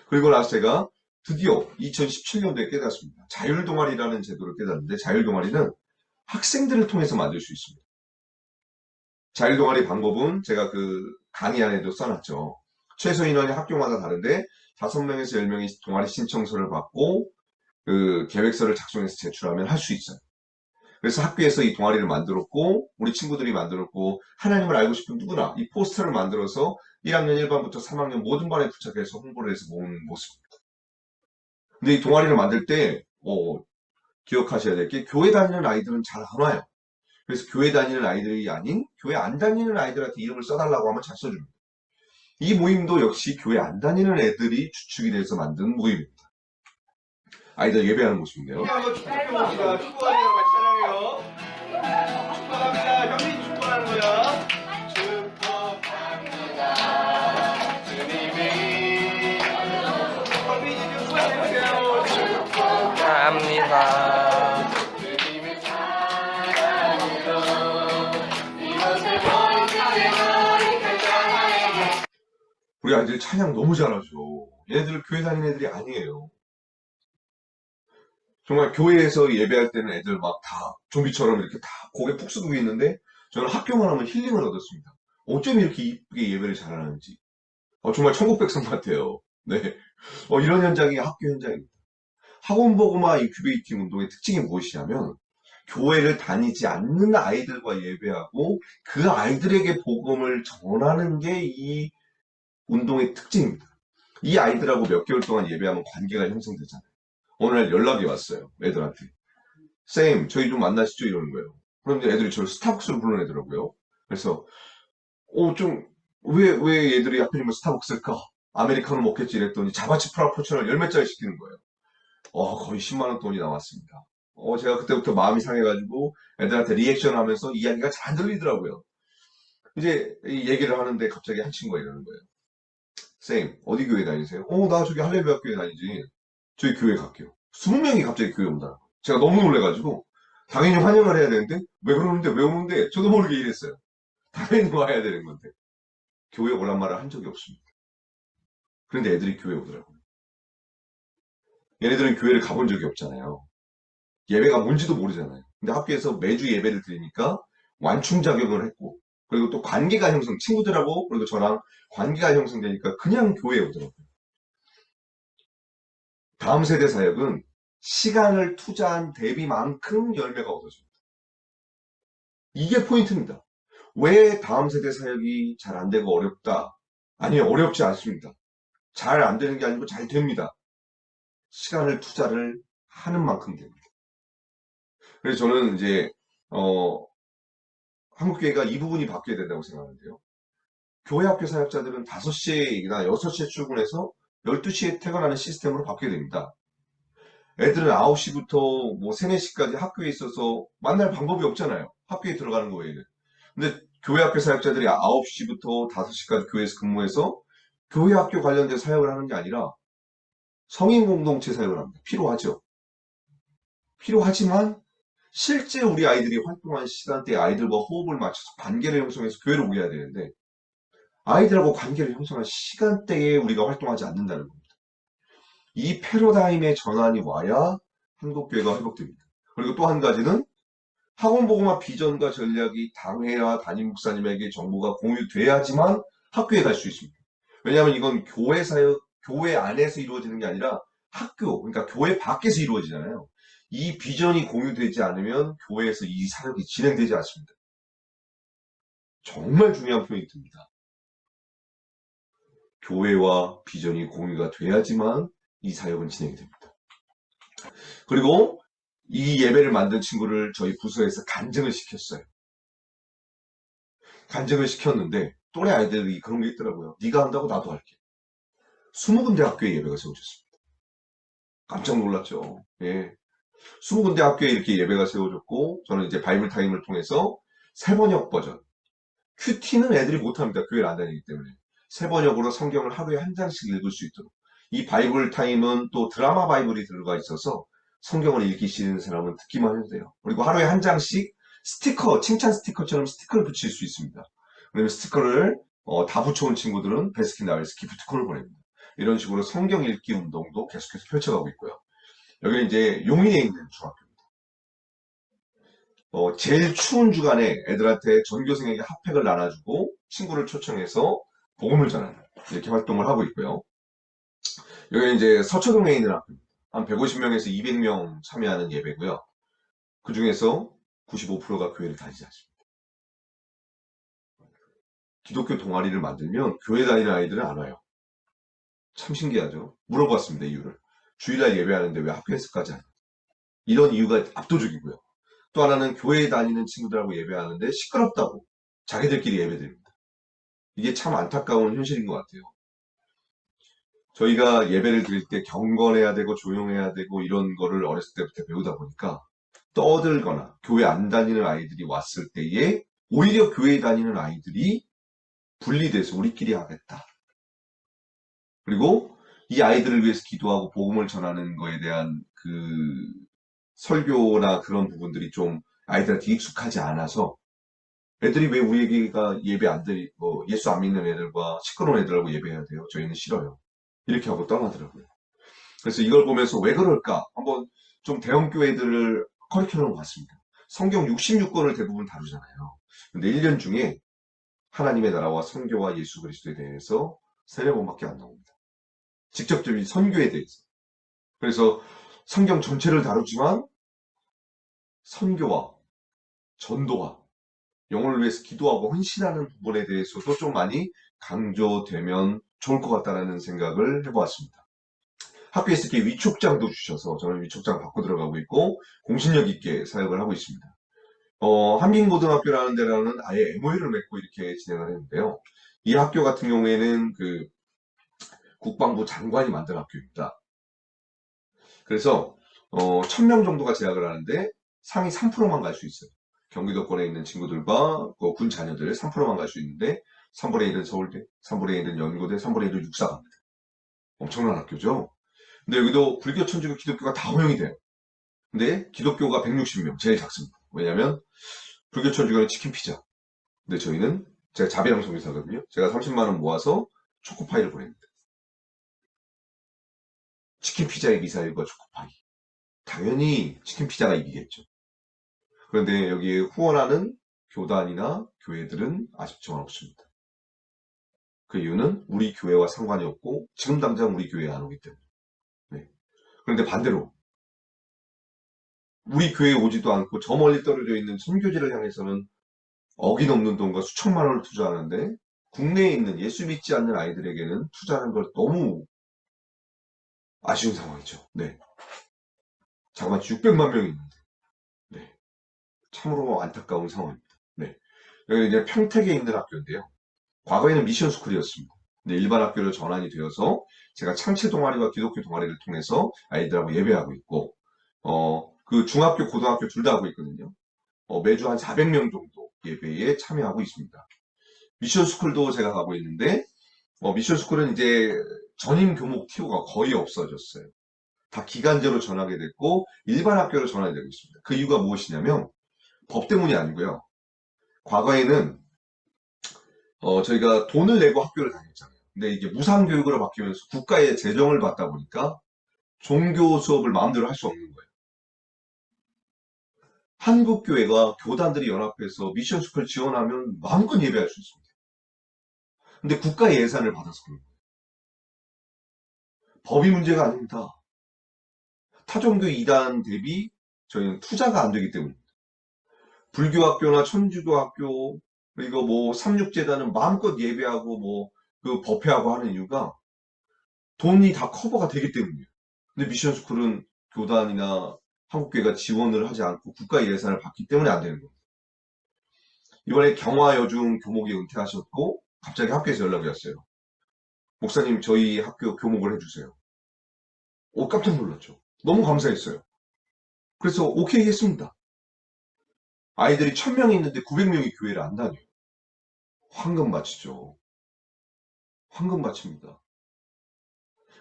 그리고 나서 제가 드디어 2017년도에 깨닫습니다. 자율동아리라는 제도를 깨닫는데, 자율동아리는 학생들을 통해서 만들 수 있습니다. 자율동아리 방법은 제가 그 강의 안에도 써놨죠. 최소 인원이 학교마다 다른데 5명에서 10명이 동아리 신청서를 받고 그 계획서를 작성해서 제출하면 할 수 있어요. 그래서 학교에서 이 동아리를 만들었고, 우리 친구들이 만들었고, 하나님을 알고 싶은 누구나 이 포스터를 만들어서 1학년 1반부터 3학년 모든 반에 부착해서 홍보를 해서 모은 모습입니다. 근데 이 동아리를 만들 때 기억하셔야 될 게, 교회 다니는 아이들은 잘 안 와요. 그래서 교회 다니는 아이들이 아닌 교회 안 다니는 아이들한테 이름을 써달라고 하면 잘 써줍니다. 이 모임도 역시 교회 안 다니는 애들이 주축이 돼서 만든 모임입니다. 아이들 예배하는 모습인데요. 한번 축복해 봅시다. 축복하는 같이 찬양해요. 축복합니다. 형님 축복하는 거야. 축복합니다. 주님이 형님 좀 축복해주세요. 축복합니다. 주님의 사랑으로 이곳에 모인 세상을 결정하게. 우리 아이들 찬양 너무 잘하죠. 얘네들 교회 다니는 애들이 아니에요. 정말 교회에서 예배할 때는 애들 막 다 좀비처럼 이렇게 다 고개 푹 숙이고 있는데, 저는 학교만 하면 힐링을 얻었습니다. 어쩜 이렇게 이쁘게 예배를 잘하는지. 정말 천국 백성 같아요. 네. 이런 현장이 학교 현장입니다. 학원복음화 인큐베이팅 운동의 특징이 무엇이냐면, 교회를 다니지 않는 아이들과 예배하고 그 아이들에게 복음을 전하는 게 이 운동의 특징입니다. 이 아이들하고 몇 개월 동안 예배하면 관계가 형성되잖아요. 어느 날 연락이 왔어요. 애들한테. 쌤, 저희 좀 만나시죠? 이러는 거예요. 그런데 애들이 저를 스타벅스로 불러내더라고요. 그래서 왜 애들이 하필이면 스타벅스일까? 아메리카노 먹겠지 이랬더니 자바치 프라푸치노를 10매짜리 시키는 거예요. 거의 10만 원 돈이 나왔습니다. 제가 그때부터 마음이 상해가지고 애들한테 리액션 하면서 이야기가 잘 안 들리더라고요. 이제 이 얘기를 하는데 갑자기 한 친구가 이러는 거예요. 쌤, 어디 교회 다니세요? 나 저기 할렐루야 교회 다니지. 저희 교회 갈게요. 20명이 갑자기 교회 온다. 제가 너무 놀래가지고 당연히 환영을 해야 되는데, 왜 그러는데, 왜 오는데, 저도 모르게 이랬어요. 당연히 와야 되는 건데. 교회 오란 말을 한 적이 없습니다. 그런데 애들이 교회 오더라고요. 얘네들은 교회를 가본 적이 없잖아요. 예배가 뭔지도 모르잖아요. 근데 학교에서 매주 예배를 드리니까 완충작용을 했고, 그리고 또 관계가 형성, 친구들하고 그리고 저랑 관계가 형성되니까 그냥 교회에 오더라고요. 다음 세대 사역은 시간을 투자한 대비만큼 열매가 얻어집니다. 이게 포인트입니다. 왜 다음 세대 사역이 잘 안 되고 어렵다? 아니요, 어렵지 않습니다. 잘 안 되는 게 아니고 잘 됩니다. 시간을 투자를 하는 만큼 됩니다. 그래서 저는 이제 한국교회가 이 부분이 바뀌어야 된다고 생각하는데요. 교회 학교 사역자들은 5시나 6시에 출근해서 12시에 퇴근하는 시스템으로 바뀌어야 됩니다. 애들은 9시부터 뭐 3, 4시까지 학교에 있어서 만날 방법이 없잖아요. 학교에 들어가는 거 외에는. 근데 교회 학교 사역자들이 9시부터 5시까지 교회에서 근무해서 교회 학교 관련된 사역을 하는 게 아니라 성인 공동체 사역을 합니다. 필요하죠. 필요하지만 실제 우리 아이들이 활동한 시간대에 아이들과 호흡을 맞춰서 관계를 형성해서 교회를 오게 해야 되는데, 아이들하고 관계를 형성한 시간대에 우리가 활동하지 않는다는 겁니다. 이 패러다임의 전환이 와야 한국교회가 회복됩니다. 그리고 또 한 가지는 학원복음화 비전과 전략이 당회와 담임 목사님에게 정보가 공유돼야지만 학교에 갈 수 있습니다. 왜냐하면 이건 교회 사역, 교회 안에서 이루어지는 게 아니라 학교, 그러니까 교회 밖에서 이루어지잖아요. 이 비전이 공유되지 않으면 교회에서 이 사역이 진행되지 않습니다. 정말 중요한 포인트입니다. 교회와 비전이 공유가 돼야지만 이 사역은 진행이 됩니다. 그리고 이 예배를 만든 친구를 저희 부서에서 간증을 시켰어요. 간증을 시켰는데 또래 아이들이 그런 게 있더라고요. 네가 한다고 나도 할게. 20군데 학교에 예배가 세워졌습니다. 깜짝 놀랐죠. 예. 20군데 학교에 이렇게 예배가 세워졌고, 저는 이제 바이블 타임을 통해서 세번역 버전. 큐티는 애들이 못합니다. 교회를 안 다니기 때문에. 세번역으로 성경을 하루에 한 장씩 읽을 수 있도록. 이 바이블 타임은 또 드라마 바이블이 들어가 있어서 성경을 읽기 싫은 사람은 듣기만 해도 돼요. 그리고 하루에 한 장씩 스티커, 칭찬 스티커처럼 스티커를 붙일 수 있습니다. 그러면 스티커를 다 붙여온 친구들은 베스킨라빈스 기프트콘을 보냅니다. 이런 식으로 성경 읽기 운동도 계속해서 펼쳐가고 있고요. 여기는 이제 용인에 있는 중학교입니다. 제일 추운 주간에 애들한테 전교생에게 핫팩을 나눠주고 친구를 초청해서 복음을 전하는 이렇게 활동을 하고 있고요. 여기는 이제 서초동에 있는 학교입니다. 한 150명에서 200명 참여하는 예배고요. 그 중에서 95%가 교회를 다니지 않습니다. 기독교 동아리를 만들면 교회 다니는 아이들은 안 와요. 참 신기하죠. 물어봤습니다. 이유를. 주일날 예배하는데 왜 학교에서까지 안 와요? 이런 이유가 압도적이고요. 또 하나는 교회에 다니는 친구들하고 예배하는데 시끄럽다고 자기들끼리 예배드립니다. 이게 참 안타까운 현실인 것 같아요. 저희가 예배를 드릴 때 경건해야 되고 조용해야 되고 이런 거를 어렸을 때부터 배우다 보니까 떠들거나 교회 안 다니는 아이들이 왔을 때에 오히려 교회에 다니는 아이들이 분리돼서 우리끼리 하겠다. 그리고 이 아이들을 위해서 기도하고 복음을 전하는 거에 대한 그 설교나 그런 부분들이 좀 아이들한테 익숙하지 않아서 애들이 왜 우리에게가 예배 안 드리, 예수 안 믿는 애들과 시끄러운 애들하고 예배해야 돼요? 저희는 싫어요. 이렇게 하고 떠나더라고요. 그래서 이걸 보면서 왜 그럴까? 한번 좀 대형 교회들을 커리큘럼을 봤습니다. 성경 66권을 대부분 다루잖아요. 근데 1년 중에 하나님의 나라와 선교와 예수 그리스도에 대해서 3-4번밖에 안 나옵니다. 직접적인 선교에 대해서. 그래서 성경 전체를 다루지만 선교와 전도와 영혼을 위해서 기도하고 헌신하는 부분에 대해서도 좀 많이 강조되면 좋을 것 같다는 생각을 해보았습니다. 학교에서 이렇게 위촉장도 주셔서 저는 위촉장 받고 들어가고 있고 공신력 있게 사역을 하고 있습니다. 한민고등학교라는 데라는 아예 MOU를 맺고 이렇게 진행을 했는데요. 이 학교 같은 경우에는 그 국방부 장관이 만든 학교입니다. 그래서 1000명 정도가 재학을 하는데 상위 3%만 갈 수 있어요. 경기도권에 있는 친구들과 군 자녀들 3%만 갈 수 있는데 3분의 1은 서울대, 3분의 1은 연고대, 3분의 1은 육사 갑니다. 엄청난 학교죠. 근데 여기도 불교, 천주교, 기독교가 다 허용이 돼요. 근데 기독교가 160명, 제일 작습니다. 왜냐하면 불교, 천주교는 치킨 피자. 근데 저희는 제가 자비랑 성교사거든요. 제가 30만 원 모아서 초코파이를 보냅니다. 치킨 피자의 미사일과 초코파이. 당연히 치킨 피자가 이기겠죠. 그런데 여기에 후원하는 교단이나 교회들은 아쉽지만 없습니다. 그 이유는 우리 교회와 상관이 없고 지금 당장 우리 교회에 안 오기 때문에. 네. 그런데 반대로 우리 교회에 오지도 않고 저 멀리 떨어져 있는 선교지를 향해서는 어기넘는 돈과 수천만 원을 투자하는데 국내에 있는 예수 믿지 않는 아이들에게는 투자하는 걸 너무 아쉬운 상황이죠. 네. 잠깐만 600만 명이 있는데. 네. 참으로 안타까운 상황입니다. 네. 여기 이제 평택에 있는 학교인데요. 과거에는 미션 스쿨이었습니다. 근데 일반 학교로 전환이 되어서 제가 창체 동아리와 기독교 동아리를 통해서 아이들하고 예배하고 있고, 그 중학교, 고등학교 둘 다 하고 있거든요. 매주 한 400명 정도 예배에 참여하고 있습니다. 미션 스쿨도 제가 가고 있는데, 미션 스쿨은 이제 전임 교목 TO가 거의 없어졌어요. 다 기간제로 전하게 됐고, 일반 학교로 전환이 되고 있습니다. 그 이유가 무엇이냐면, 법 때문이 아니고요. 과거에는 저희가 돈을 내고 학교를 다녔잖아요. 근데 이게 무상교육으로 바뀌면서 국가의 재정을 받다 보니까 종교 수업을 마음대로 할 수 없는 거예요. 한국교회가 교단들이 연합해서 미션스쿨 지원하면 마음껏 예배할 수 있습니다. 근데 국가의 예산을 받아서 그런 거예요. 법이 문제가 아닙니다. 타종교 이단 대비 저희는 투자가 안 되기 때문입니다. 불교학교나 천주교학교 그리고 뭐 삼육재단은 마음껏 예배하고 뭐 그 법회하고 하는 이유가 돈이 다 커버가 되기 때문이에요. 근데 미션스쿨은 교단이나 한국교회가 지원을 하지 않고 국가 예산을 받기 때문에 안 되는 겁니다. 이번에 경화여중 교목이 은퇴하셨고 갑자기 학교에서 연락이 왔어요. 목사님 저희 학교 교목을 해주세요. 깜짝 놀랐죠. 너무 감사했어요. 그래서 오케이 했습니다. 아이들이 1000명이 있는데 900명이 교회를 안 다녀요. 황금밭이죠. 황금밭입니다.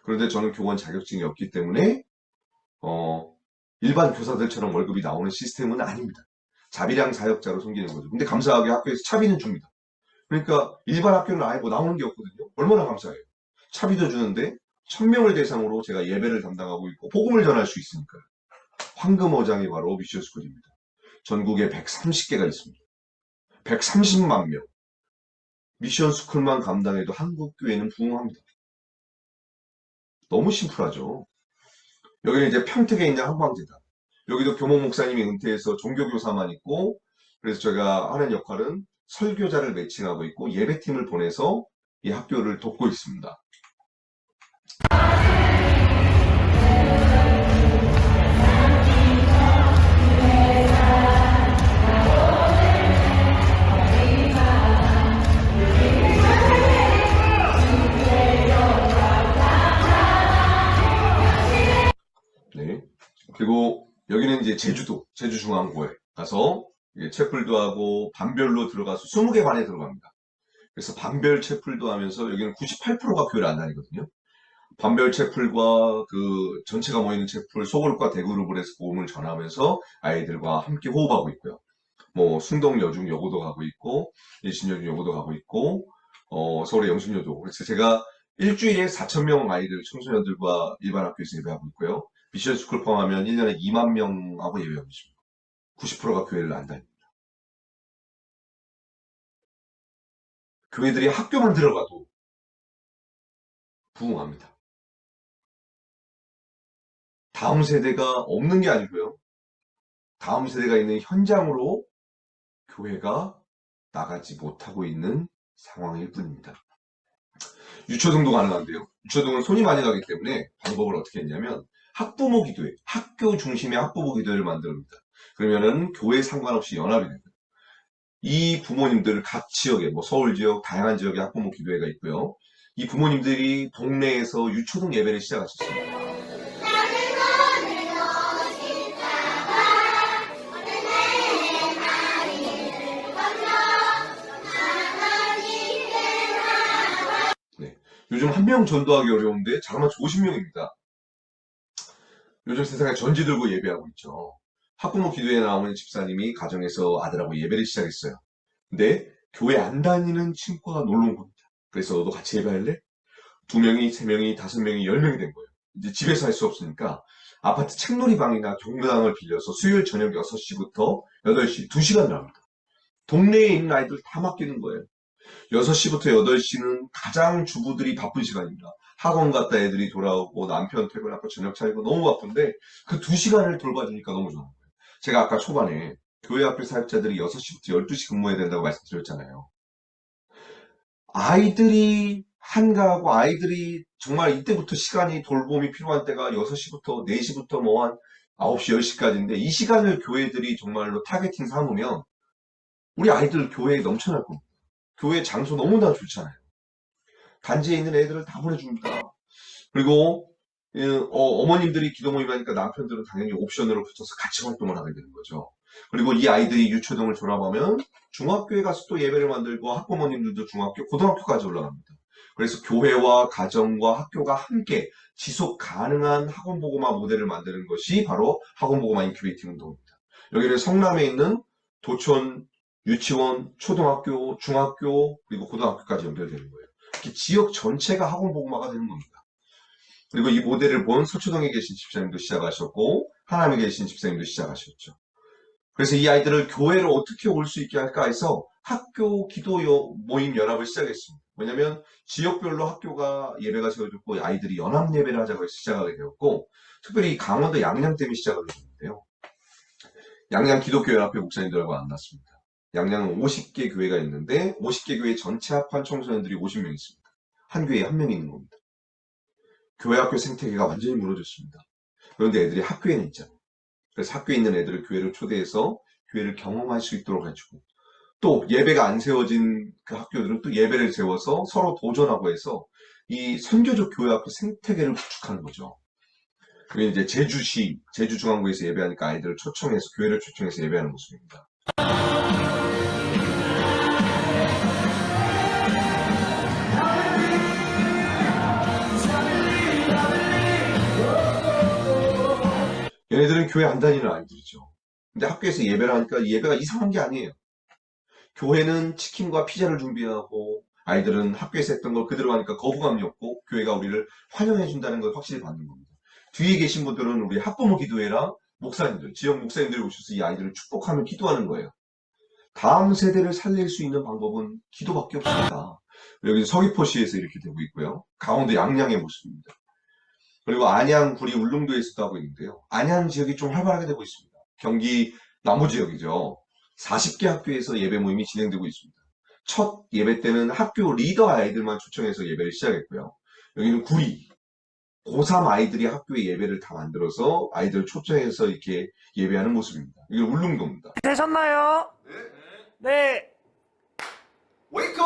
그런데 저는 교원 자격증이 없기 때문에 일반 교사들처럼 월급이 나오는 시스템은 아닙니다. 자비량 사역자로 섬기는 거죠. 근데 감사하게 학교에서 차비는 줍니다. 그러니까 일반 학교는 아예 뭐 나오는 게 없거든요. 얼마나 감사해요. 차비도 주는데 1000명을 대상으로 제가 예배를 담당하고 있고 복음을 전할 수 있으니까요. 황금어장이 바로 미션스쿨입니다. 전국에 130개가 있습니다. 130만 명. 미션스쿨만 감당해도 한국교회는 부흥합니다. 너무 심플하죠. 여기는 이제 평택에 있는 한방재단. 여기도 교목 목사님이 은퇴해서 종교교사만 있고 그래서 제가 하는 역할은 설교자를 매칭하고 있고 예배팀을 보내서 이 학교를 돕고 있습니다. 네. 그리고 여기는 이제 제주중앙고에 가서 채플도 하고 반별로 들어가서 20개 반에 들어갑니다. 그래서 반별 채플도 하면서 여기는 98%가 교회를 안 다니거든요. 반별 채플과 그 전체가 모이는 채플 소그룹과 대그룹을 해서 복음을 전하면서 아이들과 함께 호흡하고 있고요. 뭐 순동여중 여고도 가고 있고 일신여중 여고도 가고 있고 서울의 영신여도. 그래서 제가 일주일에 4,000명 아이들 청소년들과 일반 학교에서 예배하고 있고요. 미션스쿨 포함하면 1년에 2만 명하고 예배하고 있습니다. 90%가 교회를 안 다닙니다. 교회들이 학교만 들어가도 부흥합니다. 다음 세대가 없는 게 아니고요. 다음 세대가 있는 현장으로 교회가 나가지 못하고 있는 상황일 뿐입니다. 유초등도 가능한데요. 유초등은 손이 많이 가기 때문에 방법을 어떻게 했냐면 학부모 기도회, 학교 중심의 학부모 기도회를 만듭니다. 그러면은 교회 상관없이 연합이 됩니다. 이 부모님들 각 지역에 뭐 서울 지역 다양한 지역에 학부모 기도회가 있고요. 이 부모님들이 동네에서 유초등 예배를 시작하셨습니다. 네, 요즘 한 명 전도하기 어려운데 자그마치 50명입니다. 요즘 세상에 전지 들고 예배하고 있죠. 학부모 기도회에 나오는 집사님이 가정에서 아들하고 예배를 시작했어요. 근데 교회 안 다니는 친구가 놀러 온 겁니다. 그래서 너도 같이 예배할래? 2명이, 3명이, 5명이, 10명이 된 거예요. 이제 집에서 할 수 없으니까 아파트 책놀이방이나 경로당을 빌려서 수요일 저녁 6시부터 8시 2시간을 합니다. 동네에 있는 아이들 다 맡기는 거예요. 6시부터 8시는 가장 주부들이 바쁜 시간입니다. 학원 갔다 애들이 돌아오고 남편 퇴근하고 저녁 차리고 너무 바쁜데 그 2시간을 돌봐주니까 너무 좋은 거예요. 제가 아까 초반에 교회 학교 사역자들이 6시부터 12시 근무해야 된다고 말씀드렸잖아요. 아이들이 한가하고 아이들이 정말 이때부터 시간이 돌봄이 필요한 때가 6시부터 4시부터 뭐 한 9시 10시까지인데 이 시간을 교회들이 정말로 타겟팅 삼으면 우리 아이들 교회에 넘쳐날 겁니다. 교회 장소 너무나 좋잖아요. 단지에 있는 애들을 다 보내줍니다. 그리고 어머님들이 기도 모임 하니까 남편들은 당연히 옵션으로 붙어서 같이 활동을 하게 되는 거죠. 그리고 이 아이들이 유초등을 졸업하면 중학교에 가서 또 예배를 만들고 학부모님들도 중학교, 고등학교까지 올라갑니다. 그래서 교회와 가정과 학교가 함께 지속 가능한 학원보고마 모델을 만드는 것이 바로 학원보고마 인큐베이팅 운동입니다. 여기는 성남에 있는 도촌, 유치원, 초등학교, 중학교, 그리고 고등학교까지 연결되는 거예요. 이렇게 지역 전체가 학원보고마가 되는 겁니다. 그리고 이 모델을 본 서초동에 계신 집사님도 시작하셨고 하남에 계신 집사님도 시작하셨죠. 그래서 이 아이들을 교회로 어떻게 올 수 있게 할까 해서 학교 기도 모임 연합을 시작했습니다. 왜냐하면 지역별로 학교가 예배가 세워졌고 아이들이 연합 예배를 하자고 해서 시작하게 되었고 특별히 강원도 양양 때문에 시작하게 됐는데요. 양양 기독교연합회 목사님들하고 만났습니다. 양양은 50개 교회가 있는데 50개 교회 전체 합한 청소년들이 50명 있습니다. 한 교회에 한 명이 있는 겁니다. 교회 학교 생태계가 완전히 무너졌습니다. 그런데 애들이 학교에는 있잖아요. 그래서 학교에 있는 애들을 교회를 초대해서 교회를 경험할 수 있도록 해주고 또 예배가 안 세워진 그 학교들은 또 예배를 세워서 서로 도전하고 해서 이 선교적 교회 학교 생태계를 구축하는 거죠. 그게 이제 제주시, 제주중앙구에서 예배하니까 아이들을 초청해서, 교회를 초청해서 예배하는 모습입니다. 얘네들은 교회 안 다니는 아이들이죠. 근데 학교에서 예배를 하니까 예배가 이상한 게 아니에요. 교회는 치킨과 피자를 준비하고 아이들은 학교에서 했던 걸 그대로 하니까 거부감이 없고 교회가 우리를 환영해 준다는 걸 확실히 받는 겁니다. 뒤에 계신 분들은 우리 학부모 기도회랑 목사님들, 지역 목사님들이 오셔서 이 아이들을 축복하며 기도하는 거예요. 다음 세대를 살릴 수 있는 방법은 기도밖에 없습니다. 여기 서귀포시에서 이렇게 되고 있고요. 강원도 양양의 모습입니다. 그리고 안양, 구리, 울릉도에서도 하고 있는데요. 안양 지역이 좀 활발하게 되고 있습니다. 경기 남부 지역이죠. 40개 학교에서 예배 모임이 진행되고 있습니다. 첫 예배 때는 학교 리더 아이들만 초청해서 예배를 시작했고요. 여기는 구리, 고3 아이들이 학교에 예배를 다 만들어서 아이들을 초청해서 이렇게 예배하는 모습입니다. 여기는 울릉도입니다. 되셨나요? 네. 웨이커!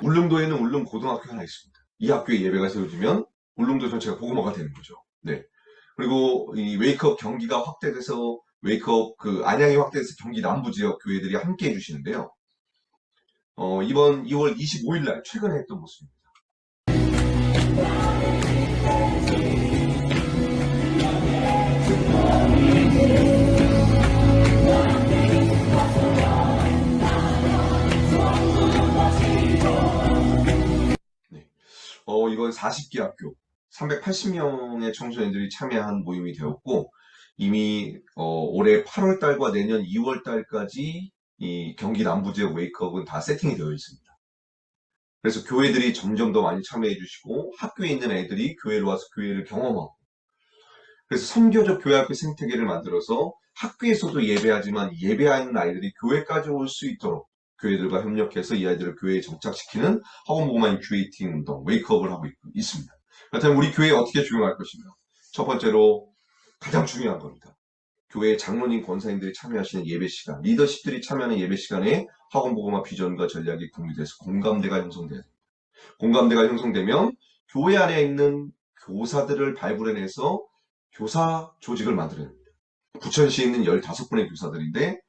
울릉도에는 울릉 고등학교 하나 있습니다. 이 학교에 예배가 세워지면 울릉도 전체가 복음화가 되는 거죠. 네. 그리고 이 웨이크업 경기가 확대돼서 웨이크업 그 안양이 확대돼서 경기 남부 지역 교회들이 함께 해주시는데요. 이번 2월 25일 날 최근에 했던 모습입니다. 네. 이번 40개 학교 380명의 청소년들이 참여한 모임이 되었고 이미 올해 8월 달과 내년 2월 달까지 이 경기 남부 지역 웨이크업은 다 세팅이 되어 있습니다. 그래서 교회들이 점점 더 많이 참여해 주시고 학교에 있는 애들이 교회로 와서 교회를 경험하고 그래서 선교적 교회학교 생태계를 만들어서 학교에서도 예배하지만 예배하는 아이들이 교회까지 올 수 있도록 교회들과 협력해서 이 아이들을 교회에 정착시키는 학원복음화 인큐베이팅 운동 웨이크업을 하고 있습니다. 그렇다면 우리 교회에 어떻게 적용할 것인가? 첫 번째로 가장 중요한 겁니다. 교회 장로님, 권사님들이 참여하시는 예배 시간, 리더십들이 참여하는 예배 시간에 학원복음화 비전과 전략이 공유돼서 공감대가 형성돼야 됩니다. 공감대가 형성되면 교회 안에 있는 교사들을 발굴해내서 교사 조직을 만들어야 됩니다. 부천시에 있는 15분의 교사들인데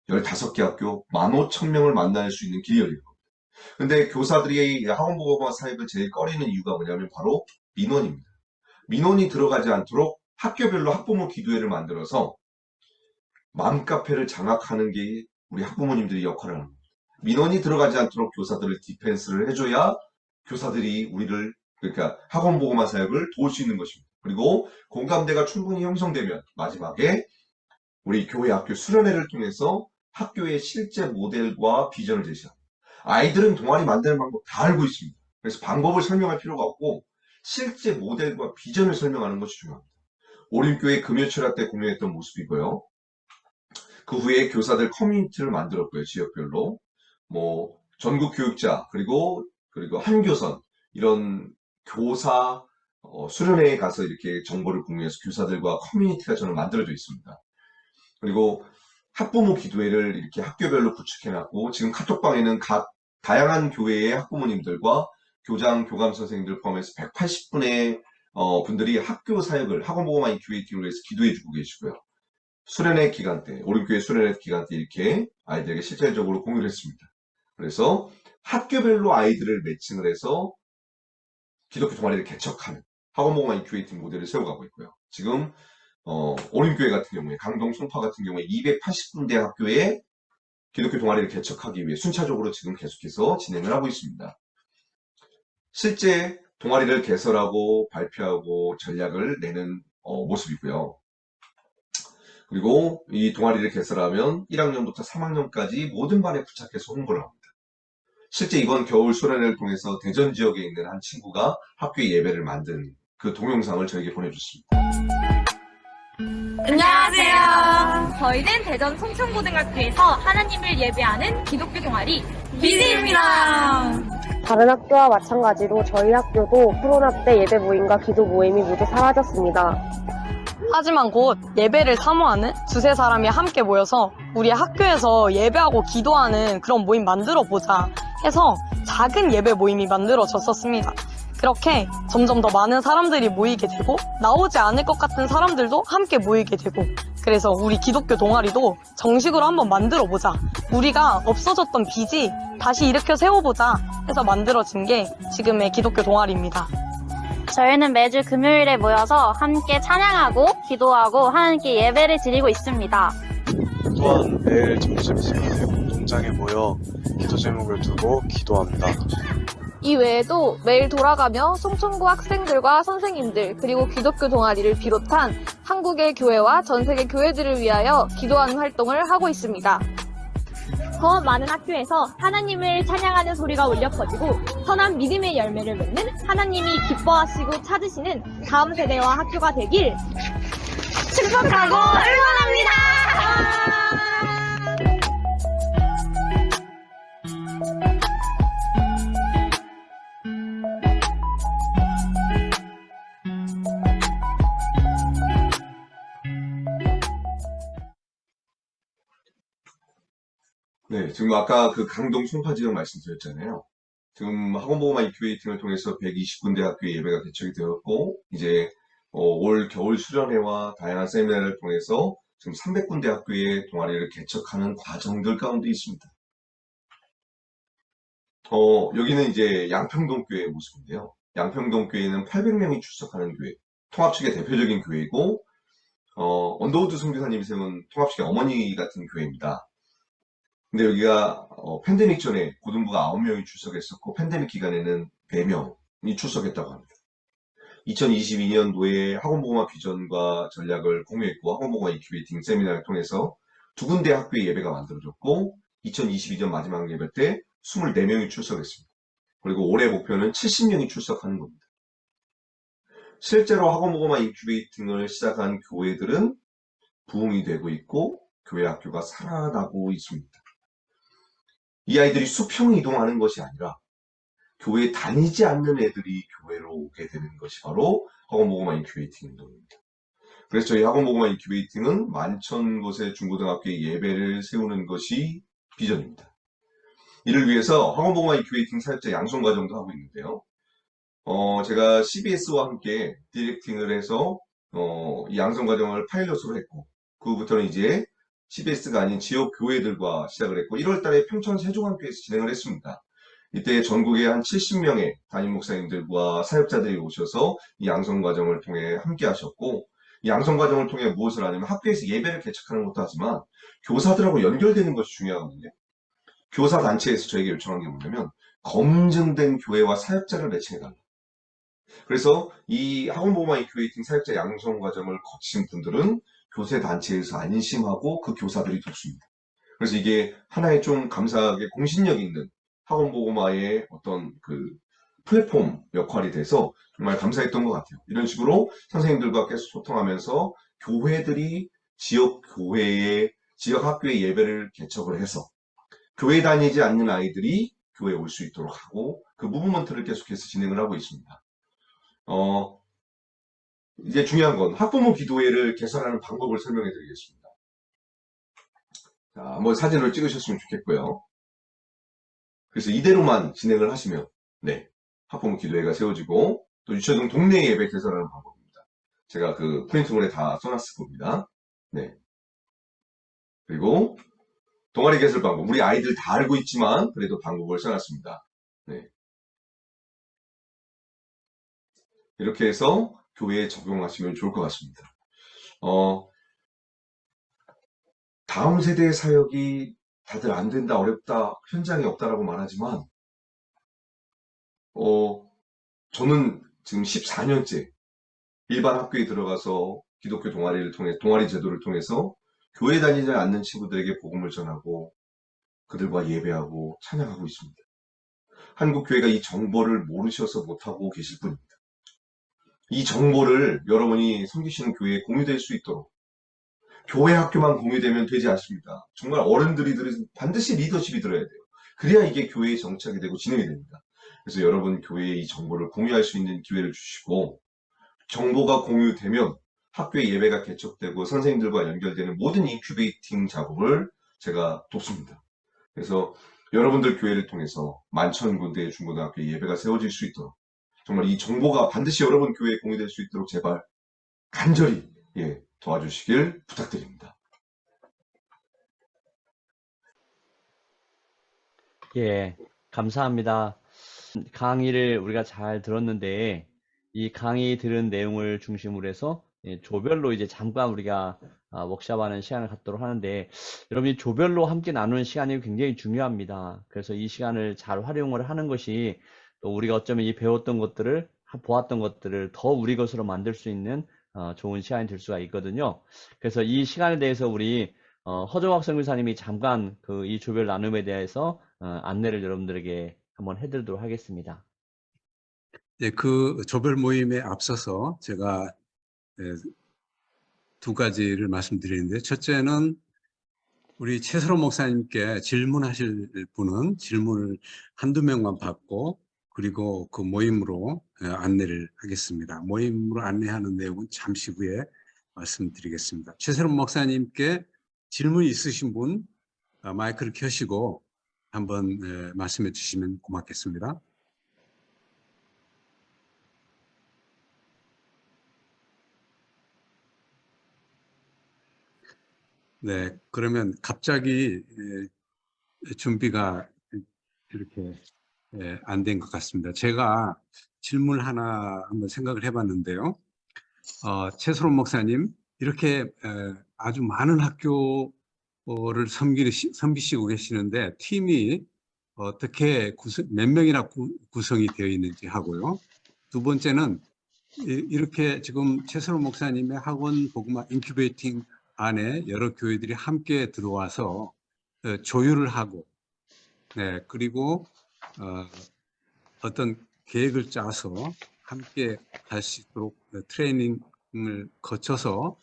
15개 학교 15,000명을 만날 수 있는 길이 열리는 겁니다. 근데 교사들이 학원복음화 사역을 제일 꺼리는 이유가 뭐냐면 바로 민원입니다. 민원이 들어가지 않도록 학교별로 학부모 기도회를 만들어서 맘카페를 장악하는 게 우리 학부모님들이 역할을 하는 겁니다. 민원이 들어가지 않도록 교사들을 디펜스를 해줘야 교사들이 우리를 그러니까 학원복음화 사역을 도울 수 있는 것입니다. 그리고 공감대가 충분히 형성되면 마지막에 우리 교회 학교 수련회를 통해서 학교의 실제 모델과 비전을 제시합니다. 아이들은 동아리 만드는 방법 다 알고 있습니다. 그래서 방법을 설명할 필요가 없고 실제 모델과 비전을 설명하는 것이 중요합니다. 오림교회 금요철야 때 공유했던 모습이고요. 그 후에 교사들 커뮤니티를 만들었고요. 지역별로 뭐 전국 교육자 그리고 한교선 이런 교사 수련회에 가서 이렇게 정보를 공유해서 교사들과 커뮤니티가 저는 만들어져 있습니다. 그리고 학부모 기도회를 이렇게 학교별로 구축해놨고 지금 카톡방에는 각 다양한 교회의 학부모님들과 교장, 교감 선생님들 포함해서 180분의 분들이 학교 사역을 학원복음화 인큐베이팅으로 해서 기도해주고 계시고요. 수련회 기간 때, 오림교회 수련회 기간 때 이렇게 아이들에게 실질적으로 공유를 했습니다. 그래서 학교별로 아이들을 매칭을 해서 기독교 동아리를 개척하는 학원복음화 인큐베이팅 모델을 세워가고 있고요. 지금 오림교회 같은 경우에 강동 송파 같은 경우에 280군데 학교에 기독교 동아리를 개척하기 위해 순차적으로 지금 계속해서 진행을 하고 있습니다. 실제 동아리를 개설하고 발표하고 전략을 내는 모습이고요. 그리고 이 동아리를 개설하면 1학년부터 3학년까지 모든 반에 부착해서 홍보를 합니다. 실제 이번 겨울 수련회를 통해서 대전 지역에 있는 한 친구가 학교에 예배를 만든 그 동영상을 저에게 보내줬습니다. 안녕하세요. 저희는 대전 송천고등학교에서 하나님을 예배하는 기독교 동아리 비즈입니다. 다른 학교와 마찬가지로 저희 학교도 코로나 때 예배 모임과 기도 모임이 모두 사라졌습니다. 하지만 곧 예배를 사모하는 두세 사람이 함께 모여서 우리 학교에서 예배하고 기도하는 그런 모임 만들어 보자 해서 작은 예배 모임이 만들어졌었습니다. 그렇게 점점 더 많은 사람들이 모이게 되고 나오지 않을 것 같은 사람들도 함께 모이게 되고 그래서 우리 기독교 동아리도 정식으로 한번 만들어 보자. 우리가 없어졌던 빚이 다시 일으켜 세워보자 해서 만들어진 게 지금의 기독교 동아리입니다. 저희는 매주 금요일에 모여서 함께 찬양하고 기도하고 하나님께 예배를 드리고 있습니다. 또한 매일 점심시간에 공동장에 모여 기도 제목을 두고 기도합니다. 이 외에도 매일 돌아가며 송천고 학생들과 선생님들 그리고 기독교 동아리를 비롯한 한국의 교회와 전 세계 교회들을 위하여 기도하는 활동을 하고 있습니다. 더 많은 학교에서 하나님을 찬양하는 소리가 울려 퍼지고 선한 믿음의 열매를 맺는 하나님이 기뻐하시고 찾으시는 다음 세대와 학교가 되길 축복하고 응원합니다. 네, 지금 아까 그 강동 송파 지역 말씀드렸잖아요. 지금 학원보고만 인큐베이팅을 통해서 120군데 학교에 예배가 개척이 되었고, 이제 올 겨울 수련회와 다양한 세미나를 통해서 지금 300군데 학교에 동아리를 개척하는 과정들 가운데 있습니다. 여기는 이제 양평동 교회의 모습인데요. 양평동 교회는 800명이 출석하는 교회, 통합 측의 대표적인 교회이고, 언더우드 선교사님이 세운 통합 측의 어머니 같은 교회입니다. 근데 여기가 팬데믹 전에 고등부가 9명이 출석했었고 팬데믹 기간에는 4명이 출석했다고 합니다. 2022년도에 학원보고마 비전과 전략을 공유했고 학원보고마 인큐베이팅 세미나를 통해서 2군데 학교의 예배가 만들어졌고 2022년 마지막 예배 때 24명이 출석했습니다. 그리고 올해 목표는 70명이 출석하는 겁니다. 실제로 학원보고마 인큐베이팅을 시작한 교회들은 부흥이 되고 있고 교회 학교가 살아나고 있습니다. 이 아이들이 수평 이동하는 것이 아니라 교회에 다니지 않는 애들이 교회로 오게 되는 것이 바로 학원보고마 인큐베이팅 운동입니다. 그래서 저희 학원보고마 인큐베이팅은 11,000곳의 중고등학교에 예배를 세우는 것이 비전입니다. 이를 위해서 학원보고마 인큐베이팅 사역자 양성 과정도 하고 있는데요. 제가 CBS와 함께 디렉팅을 해서 이 양성 과정을 파일럿으로 했고 그 후부터는 이제 CBS가 아닌 지역 교회들과 시작을 했고 1월 달에 평촌 세종학교에서 진행을 했습니다. 이때 전국에 한 70명의 담임 목사님들과 사역자들이 오셔서 이 양성 과정을 통해 함께 하셨고 이 양성 과정을 통해 무엇을 하냐면 학교에서 예배를 개척하는 것도 하지만 교사들하고 연결되는 것이 중요하거든요. 교사 단체에서 저에게 요청한 게 뭐냐면 검증된 교회와 사역자를 매칭해달라. 그래서 이 학원보고마 인큐베이팅 사역자 양성 과정을 거친 분들은 교세 단체에서 안심하고 그 교사들이 돕습니다. 그래서 이게 하나의 좀 감사하게 공신력 있는 학원보고마의 어떤 그 플랫폼 역할이 돼서 정말 감사했던 것 같아요. 이런 식으로 선생님들과 계속 소통하면서 교회들이 지역 학교에 예배를 개척을 해서 교회 다니지 않는 아이들이 교회에 올 수 있도록 하고 그 무브먼트를 계속해서 진행을 하고 있습니다. 이제 중요한 건 학부모 기도회를 개설하는 방법을 설명해 드리겠습니다. 자, 한번 사진을 찍으셨으면 좋겠고요. 그래서 이대로만 진행을 하시면 네, 학부모 기도회가 세워지고 또 유치원 동네 예배 개설하는 방법입니다. 제가 그 프린트물에 다 써놨을 겁니다. 네. 그리고 동아리 개설 방법, 우리 아이들 다 알고 있지만 그래도 방법을 써놨습니다. 네. 이렇게 해서 교회에 적용하시면 좋을 것 같습니다. 다음 세대의 사역이 다들 안 된다, 어렵다, 현장에 없다라고 말하지만 저는 지금 14년째 일반 학교에 들어가서 기독교 동아리를 통해 동아리 제도를 통해서 교회 다니지 않는 친구들에게 복음을 전하고 그들과 예배하고 찬양하고 있습니다. 한국 교회가 이 정보를 모르셔서 못하고 계실 뿐입니다. 이 정보를 여러분이 섬기시는 교회에 공유될 수 있도록 교회 학교만 공유되면 되지 않습니다. 정말 어른들이 반드시 리더십이 들어야 돼요. 그래야 이게 교회에 정착이 되고 진행이 됩니다. 그래서 여러분 교회에 이 정보를 공유할 수 있는 기회를 주시고 정보가 공유되면 학교의 예배가 개척되고 선생님들과 연결되는 모든 인큐베이팅 작업을 제가 돕습니다. 그래서 여러분들 교회를 통해서 11,000군데의 중고등학교 예배가 세워질 수 있도록 정말 이 정보가 반드시 여러분 교회에 공유될 수 있도록 제발 간절히 도와주시길 부탁드립니다. 예, 감사합니다. 강의를 우리가 잘 들었는데 이 강의 들은 내용을 중심으로 해서 조별로 이제 잠깐 우리가 워크숍하는 시간을 갖도록 하는데 여러분이 조별로 함께 나누는 시간이 굉장히 중요합니다. 그래서 이 시간을 잘 활용을 하는 것이 또 우리가 어쩌면 이 배웠던 것들을 보았던 것들을 더 우리 것으로 만들 수 있는 좋은 시간이 될 수가 있거든요. 그래서 이 시간에 대해서 우리 허정학 선교사님이 잠깐 이 조별 나눔에 대해서 안내를 여러분들에게 한번 해드리도록 하겠습니다. 네, 그 조별 모임에 앞서서 제가 두 가지를 말씀드리는데, 첫째는 우리 최서로 목사님께 질문하실 분은 질문을 한두 명만 받고 그리고 그 모임으로 안내를 하겠습니다. 모임으로 안내하는 내용은 잠시 후에 말씀드리겠습니다. 최서로 목사님께 질문이 있으신 분 마이크를 켜시고 한번 말씀해 주시면 고맙겠습니다. 네, 그러면 갑자기 준비가 이렇게 안 된 것 같습니다. 제가 질문 하나 한번 생각을 해봤는데요. 최소론 목사님, 이렇게 아주 많은 학교를 섬기시고 계시는데 팀이 어떻게 몇 명이나 구성이 되어 있는지 하고요. 두 번째는 이렇게 지금 최소론 목사님의 학원 복음화 인큐베이팅 안에 여러 교회들이 함께 들어와서 조율을 하고, 그리고 어떤 계획을 짜서 함께 할 수 있도록 트레이닝을 거쳐서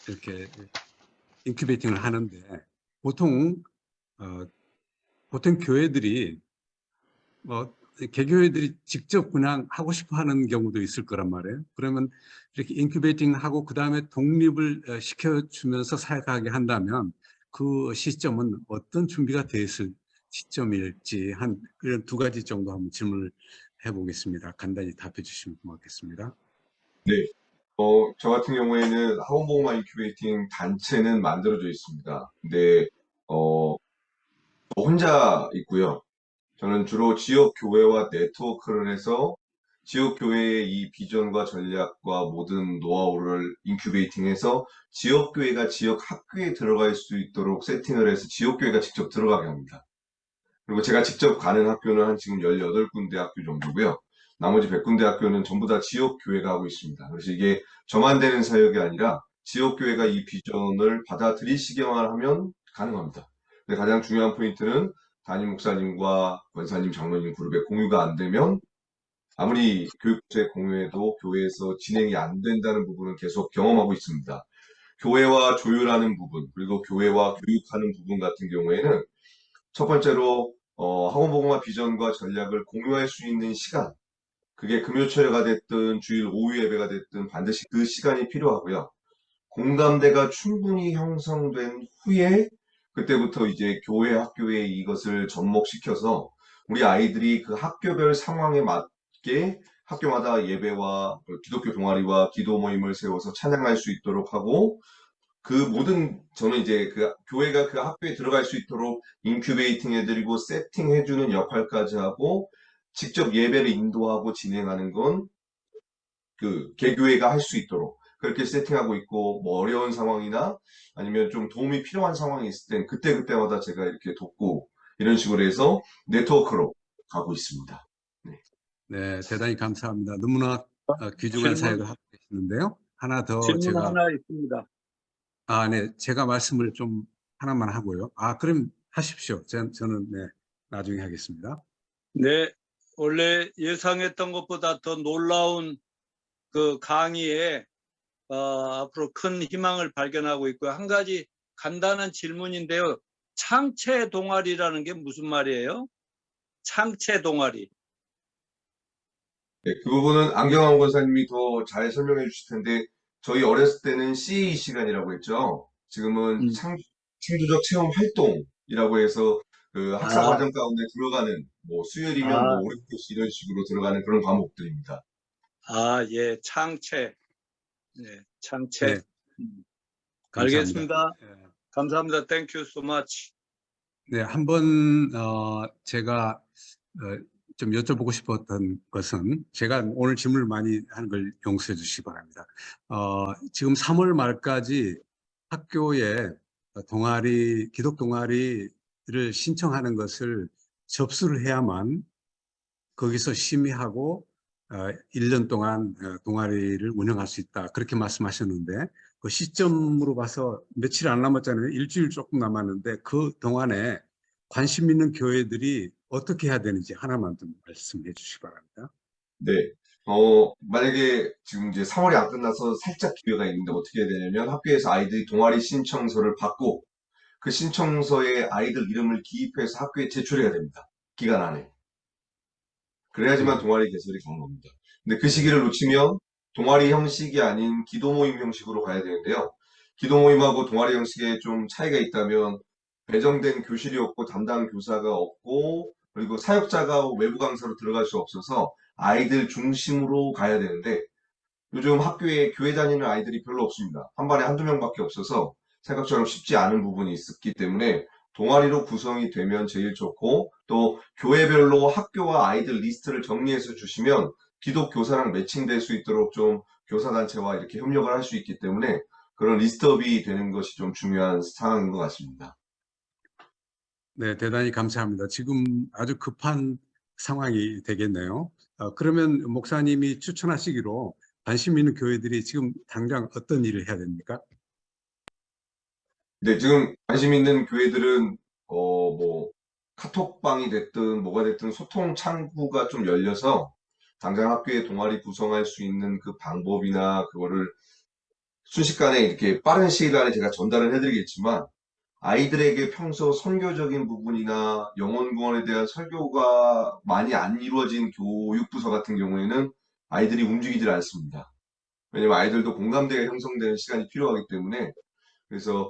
이렇게 인큐베이팅을 하는데, 보통 교회들이 개교회들이 직접 그냥 하고 싶어 하는 경우도 있을 거란 말이에요. 그러면 이렇게 인큐베이팅 하고 그 다음에 독립을 시켜주면서 사역하게 한다면 그 시점은 어떤 준비가 되어 있을 시점일지 한 이런 두 가지 정도 한번 질문을 해보겠습니다. 간단히 답해 주시면 고맙겠습니다. 네. 저 같은 경우에는 학원복음화 인큐베이팅 단체는 만들어져 있습니다. 근데 혼자 있고요. 저는 주로 지역 교회와 네트워크를 해서 지역 교회의 이 비전과 전략과 모든 노하우를 인큐베이팅해서 지역 교회가 지역 학교에 들어갈 수 있도록 세팅을 해서 지역 교회가 직접 들어가게 합니다. 그리고 제가 직접 가는 학교는 한 지금 18군데 학교 정도고요. 나머지 100군데 학교는 전부 다 지역 교회가 하고 있습니다. 그래서 이게 저만 되는 사역이 아니라 지역 교회가 이 비전을 받아들이시기만 하면 가능합니다. 근데 가장 중요한 포인트는 담임 목사님과 권사님, 장로님 그룹의 공유가 안 되면 아무리 교육제 공유해도 교회에서 진행이 안 된다는 부분은 계속 경험하고 있습니다. 교회와 조율하는 부분, 그리고 교회와 교육하는 부분 같은 경우에는 첫 번째로 학원복음화 비전과 전략을 공유할 수 있는 시간, 그게 금요철야가 됐든 주일 오후 예배가 됐든 반드시 그 시간이 필요하고요. 공감대가 충분히 형성된 후에 그때부터 이제 교회 학교에 이것을 접목시켜서 우리 아이들이 그 학교별 상황에 맞게 학교마다 예배와 기독교 동아리와 기도 모임을 세워서 찬양할 수 있도록 하고, 그 모든 저는 이제 그 교회가 그 학교에 들어갈 수 있도록 인큐베이팅 해드리고 세팅해주는 역할까지 하고, 직접 예배를 인도하고 진행하는 건 그 개교회가 할 수 있도록 그렇게 세팅하고 있고, 뭐 어려운 상황이나 아니면 좀 도움이 필요한 상황이 있을 땐 그때마다 제가 이렇게 돕고 이런 식으로 해서 네트워크로 가고 있습니다. 네, 대단히 감사합니다. 너무나 귀중한 사역을 하고 계시는데요. 하나 더 질문 제가 하나 있습니다. 네. 제가 말씀을 좀 하나만 하고요. 그럼 하십시오. 저는 네, 나중에 하겠습니다. 네, 원래 예상했던 것보다 더 놀라운 그 강의에 앞으로 큰 희망을 발견하고 있고요. 한 가지 간단한 질문인데요. 창체 동아리라는 게 무슨 말이에요? 창체 동아리. 네, 그 부분은 안경환 권사님이 더 잘 설명해 주실 텐데 저희 어렸을 때는 CA 시간이라고 했죠. 지금은 창조적 체험 활동이라고 해서 그 학사 과정 가운데 들어가는 뭐 수요일이면 뭐 5, 6교시 이런 식으로 들어가는 그런 과목들입니다. 예, 창체. 네, 창체. 네. 감사합니다. 알겠습니다. 감사합니다. Thank you so much. 네, 한번 제가 좀 여쭤보고 싶었던 것은 제가 오늘 질문을 많이 하는 걸 용서해 주시기 바랍니다. 지금 3월 말까지 학교에 기독 동아리를 신청하는 것을 접수를 해야만 거기서 심의하고 1년 동안 동아리를 운영할 수 있다. 그렇게 말씀하셨는데 그 시점으로 봐서 며칠 안 남았잖아요. 일주일 조금 남았는데 그 동안에 관심 있는 교회들이 어떻게 해야 되는지 하나만 좀 말씀해 주시기 바랍니다. 네. 만약에 지금 이제 3월이 안 끝나서 살짝 기회가 있는데 어떻게 해야 되냐면 학교에서 아이들이 동아리 신청서를 받고 그 신청서에 아이들 이름을 기입해서 학교에 제출해야 됩니다. 기간 안에. 그래야지만 동아리 개설이 가능합니다. 근데 그 시기를 놓치면 동아리 형식이 아닌 기도 모임 형식으로 가야 되는데요. 기도 모임하고 동아리 형식에 좀 차이가 있다면 배정된 교실이 없고 담당 교사가 없고 그리고 사역자가 외부 강사로 들어갈 수 없어서 아이들 중심으로 가야 되는데 요즘 학교에 교회 다니는 아이들이 별로 없습니다. 한 반에 한두 명밖에 없어서 생각처럼 쉽지 않은 부분이 있었기 때문에 동아리로 구성이 되면 제일 좋고 또 교회별로 학교와 아이들 리스트를 정리해서 주시면 기독 교사랑 매칭될 수 있도록 좀 교사단체와 이렇게 협력을 할 수 있기 때문에 그런 리스트업이 되는 것이 좀 중요한 상황인 것 같습니다. 네, 대단히 감사합니다. 지금 아주 급한 상황이 되겠네요. 그러면 목사님이 추천하시기로 관심 있는 교회들이 지금 당장 어떤 일을 해야 됩니까? 네, 지금 관심 있는 교회들은 뭐 카톡방이 됐든 뭐가 됐든 소통 창구가 좀 열려서 당장 학교에 동아리 구성할 수 있는 그 방법이나 그거를 순식간에 이렇게 빠른 시일 안에 제가 전달을 해드리겠지만 아이들에게 평소 선교적인 부분이나 영혼구원에 대한 설교가 많이 안 이루어진 교육부서 같은 경우에는 아이들이 움직이질 않습니다. 왜냐면 아이들도 공감대가 형성되는 시간이 필요하기 때문에 그래서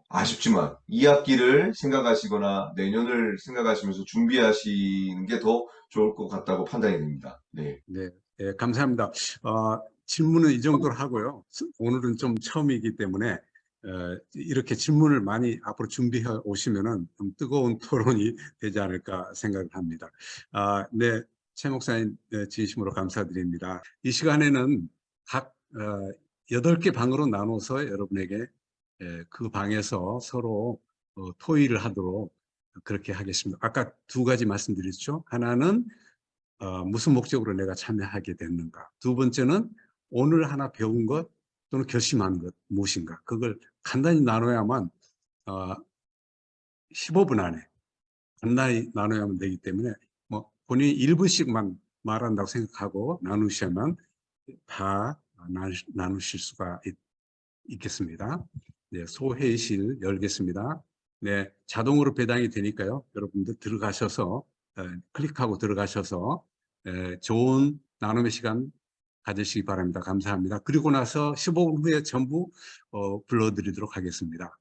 아쉽지만 2학기를 생각하시거나 내년을 생각하시면서 준비하시는 게 더 좋을 것 같다고 판단이 됩니다. 네. 네, 감사합니다. 질문은 이 정도로 하고요. 오늘은 좀 처음이기 때문에 이렇게 질문을 많이 앞으로 준비해 오시면은 좀 뜨거운 토론이 되지 않을까 생각을 합니다. 네, 최 목사님 진심으로 감사드립니다. 이 시간에는 각 8개 방으로 나눠서 여러분에게 그 방에서 서로 토의를 하도록 그렇게 하겠습니다. 아까 2가지 말씀드렸죠. 하나는 무슨 목적으로 내가 참여하게 됐는가. 2번째는 오늘 하나 배운 것 또는 결심한 것 무엇인가. 그걸 간단히 나눠야만 15분 안에 간단히 나눠야만 되기 때문에 뭐 본인이 1분씩만 말한다고 생각하고 나누시면 다 나누실 수가 있겠습니다. 네, 소회의실 열겠습니다. 네, 자동으로 배당이 되니까요. 여러분들 들어가셔서 클릭하고 들어가셔서 좋은 나눔의 시간 가지시기 바랍니다. 감사합니다. 그리고 나서 15분 후에 전부 불러드리도록 하겠습니다.